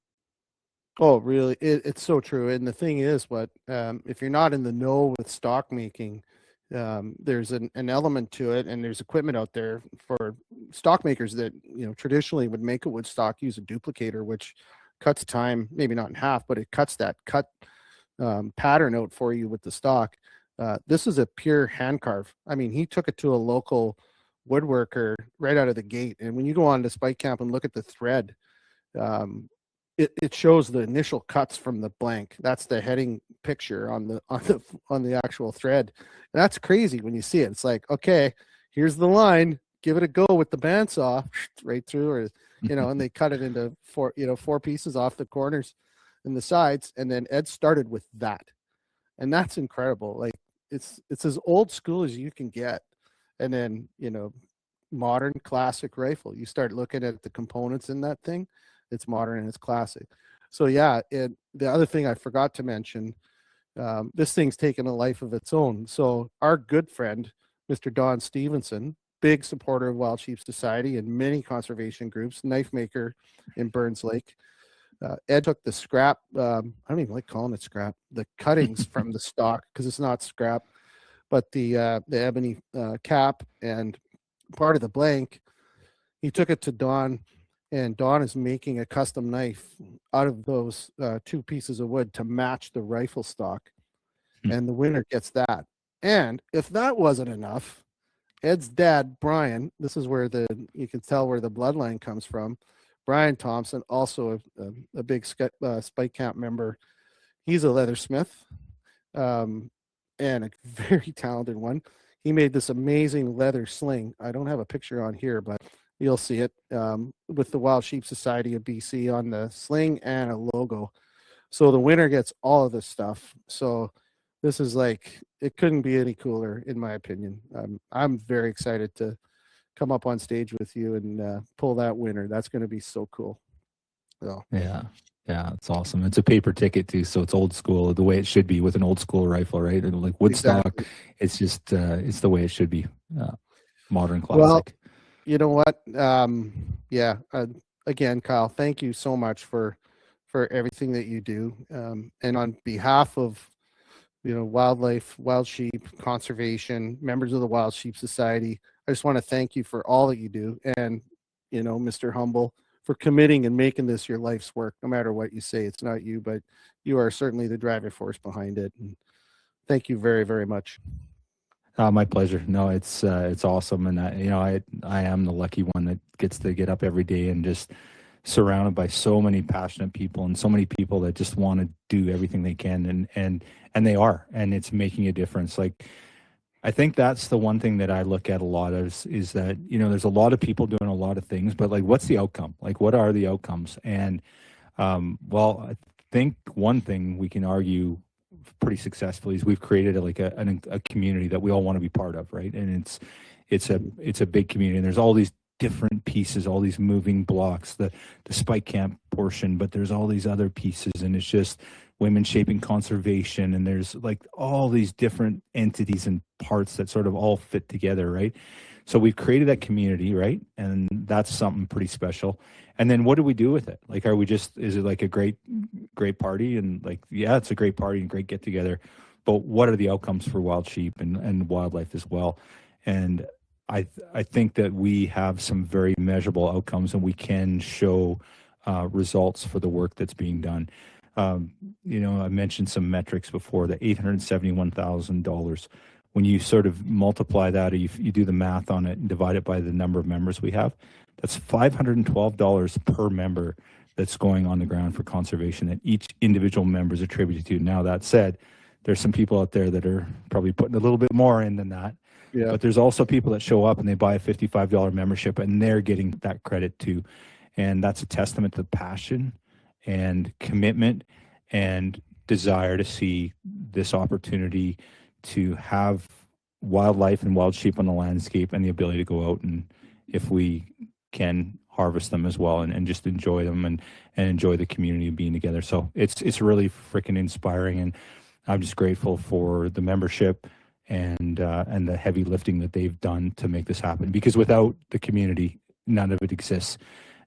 Oh, really? It's so true. And the thing is, if you're not in the know with stock making, there's an element to it, and there's equipment out there for stock makers that, you know, traditionally would make a wood stock, use a duplicator, which cuts time, maybe not in half, but it cuts that pattern out for you with the stock. This is a pure hand carve. I mean, he took it to a local woodworker right out of the gate. And when you go on to Spike Camp and look at the thread, it shows the initial cuts from the blank. That's the heading picture on the actual thread. And that's crazy when you see it. It's like, okay, here's the line, give it a go with the bandsaw right through, or, you know, and they cut it into four pieces off the corners and the sides. And then Ed started with that. And that's incredible. Like, it's as old school as you can get. And then, you know, modern classic rifle. You start looking at the components in that thing, it's modern and it's classic. So yeah, the other thing I forgot to mention, this thing's taken a life of its own. So our good friend, Mr. Don Stevenson, big supporter of Wild Sheep Society and many conservation groups, knife maker in Burns Lake. Ed took the scrap, I don't even like calling it scrap, the cuttings from the stock, because it's not scrap, but the ebony cap and part of the blank. He took it to Don, and Don is making a custom knife out of those two pieces of wood to match the rifle stock. And the winner gets that. And if that wasn't enough, Ed's dad, Brian, this is where you can tell where the bloodline comes from. Brian Thompson, also a big Spike Camp member. He's a leathersmith, and a very talented one. He made this amazing leather sling. I don't have a picture on here, but you'll see it with the Wild Sheep Society of BC on the sling and a logo. So the winner gets all of this stuff. So this is like, it couldn't be any cooler, in my opinion. I'm very excited to come up on stage with you and pull that winner. That's going to be so cool. So. Yeah, it's awesome. It's a paper ticket too, so it's old school, the way it should be with an old school rifle, right? And like Woodstock, exactly. It's just it's the way it should be. Modern classic. Well, you know what? Again, Kyle, thank you so much for everything that you do. And on behalf of, you know, wildlife, wild sheep, conservation, members of the Wild Sheep Society, I just want to thank you for all that you do. And, you know, Mr. Humble, for committing and making this your life's work. No matter what you say, it's not you, but you are certainly the driving force behind it. And thank you very, very much. My pleasure. No, it's awesome. And I am the lucky one that gets to get up every day and just surrounded by so many passionate people and so many people that just want to do everything they can, and they are, and it's making a difference. Like, I think that's the one thing that I look at a lot is that, you know, there's a lot of people doing a lot of things, but like, what's the outcome? Like, what are the outcomes? And well, I think one thing we can argue pretty successfully is we've created a community that we all want to be part of, right? And it's a big community, and there's all these different pieces, all these moving blocks, the Spike Camp portion, but there's all these other pieces, and it's just women shaping conservation, and there's like all these different entities and parts that sort of all fit together, right? So we've created that community, right? And that's something pretty special. And then what do we do with it? Like, is it like a great party? And like, yeah, it's a great party and great get together, but what are the outcomes for wild sheep and wildlife as well? And I think that we have some very measurable outcomes, and we can show results for the work that's being done. You know, I mentioned some metrics before, the $871,000. When you sort of multiply that, or you do the math on it and divide it by the number of members we have, that's $512 per member that's going on the ground for conservation that each individual member is attributed to. Now, that said, there's some people out there that are probably putting a little bit more in than that. Yeah. But there's also people that show up and they buy a $55 membership, and they're getting that credit too. And that's a testament to passion and commitment and desire to see this opportunity to have wildlife and wild sheep on the landscape, and the ability to go out and, if we can, harvest them as well, and just enjoy them and enjoy the community of being together. So it's really freaking inspiring, and I'm just grateful for the membership and the heavy lifting that they've done to make this happen, because without the community, none of it exists.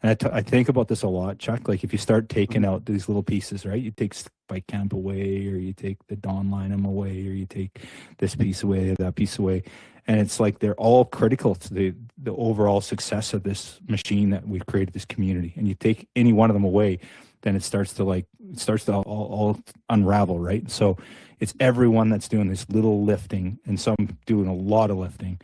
And I think about this a lot, Chuck. Like, if you start taking out these little pieces, right? You take Spike Camp away, or you take the Dawn Lineham away, or you take this piece away, or that piece away, and it's like they're all critical to the overall success of this machine that we've created, this community. And you take any one of them away, then it starts to all unravel, right? So it's everyone that's doing this little lifting, and some doing a lot of lifting.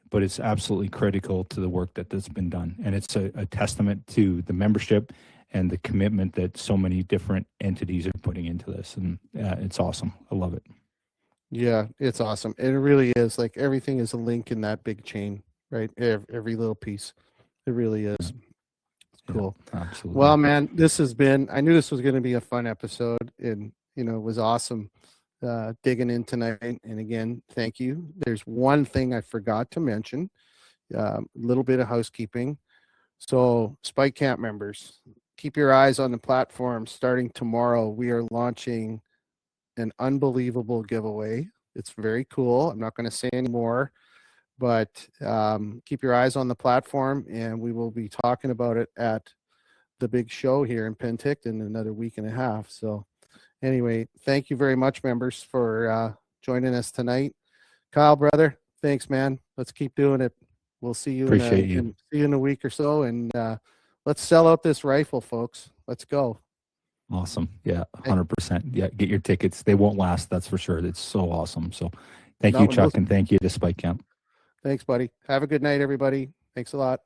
But it's absolutely critical to the work that's been done. And it's a testament to the membership and the commitment that so many different entities are putting into this. And it's awesome. I love it. Yeah, it's awesome. And it really is. Like, everything is a link in that big chain, right? Every little piece. It really is. It's cool. Yeah, absolutely. Well, man, I knew this was going to be a fun episode, and, you know, it was awesome digging in tonight. And again, thank you. There's one thing I forgot to mention, a little bit of housekeeping. So, Spike Camp members, keep your eyes on the platform. Starting tomorrow, we are launching an unbelievable giveaway. It's very cool. I'm not going to say any more, but keep your eyes on the platform, and we will be talking about it at the big show here in Penticton in another week and a half. So anyway, thank you very much, members, for joining us tonight. Kyle, brother, thanks, man. Let's keep doing it. We'll see you. See you in a week or so, and let's sell out this rifle, folks. Let's go. Awesome. Yeah, 100%. Yeah, get your tickets. They won't last, that's for sure. It's so awesome. So thank you, Chuck, and thank you to Spike Camp. Thanks, buddy. Have a good night, everybody. Thanks a lot.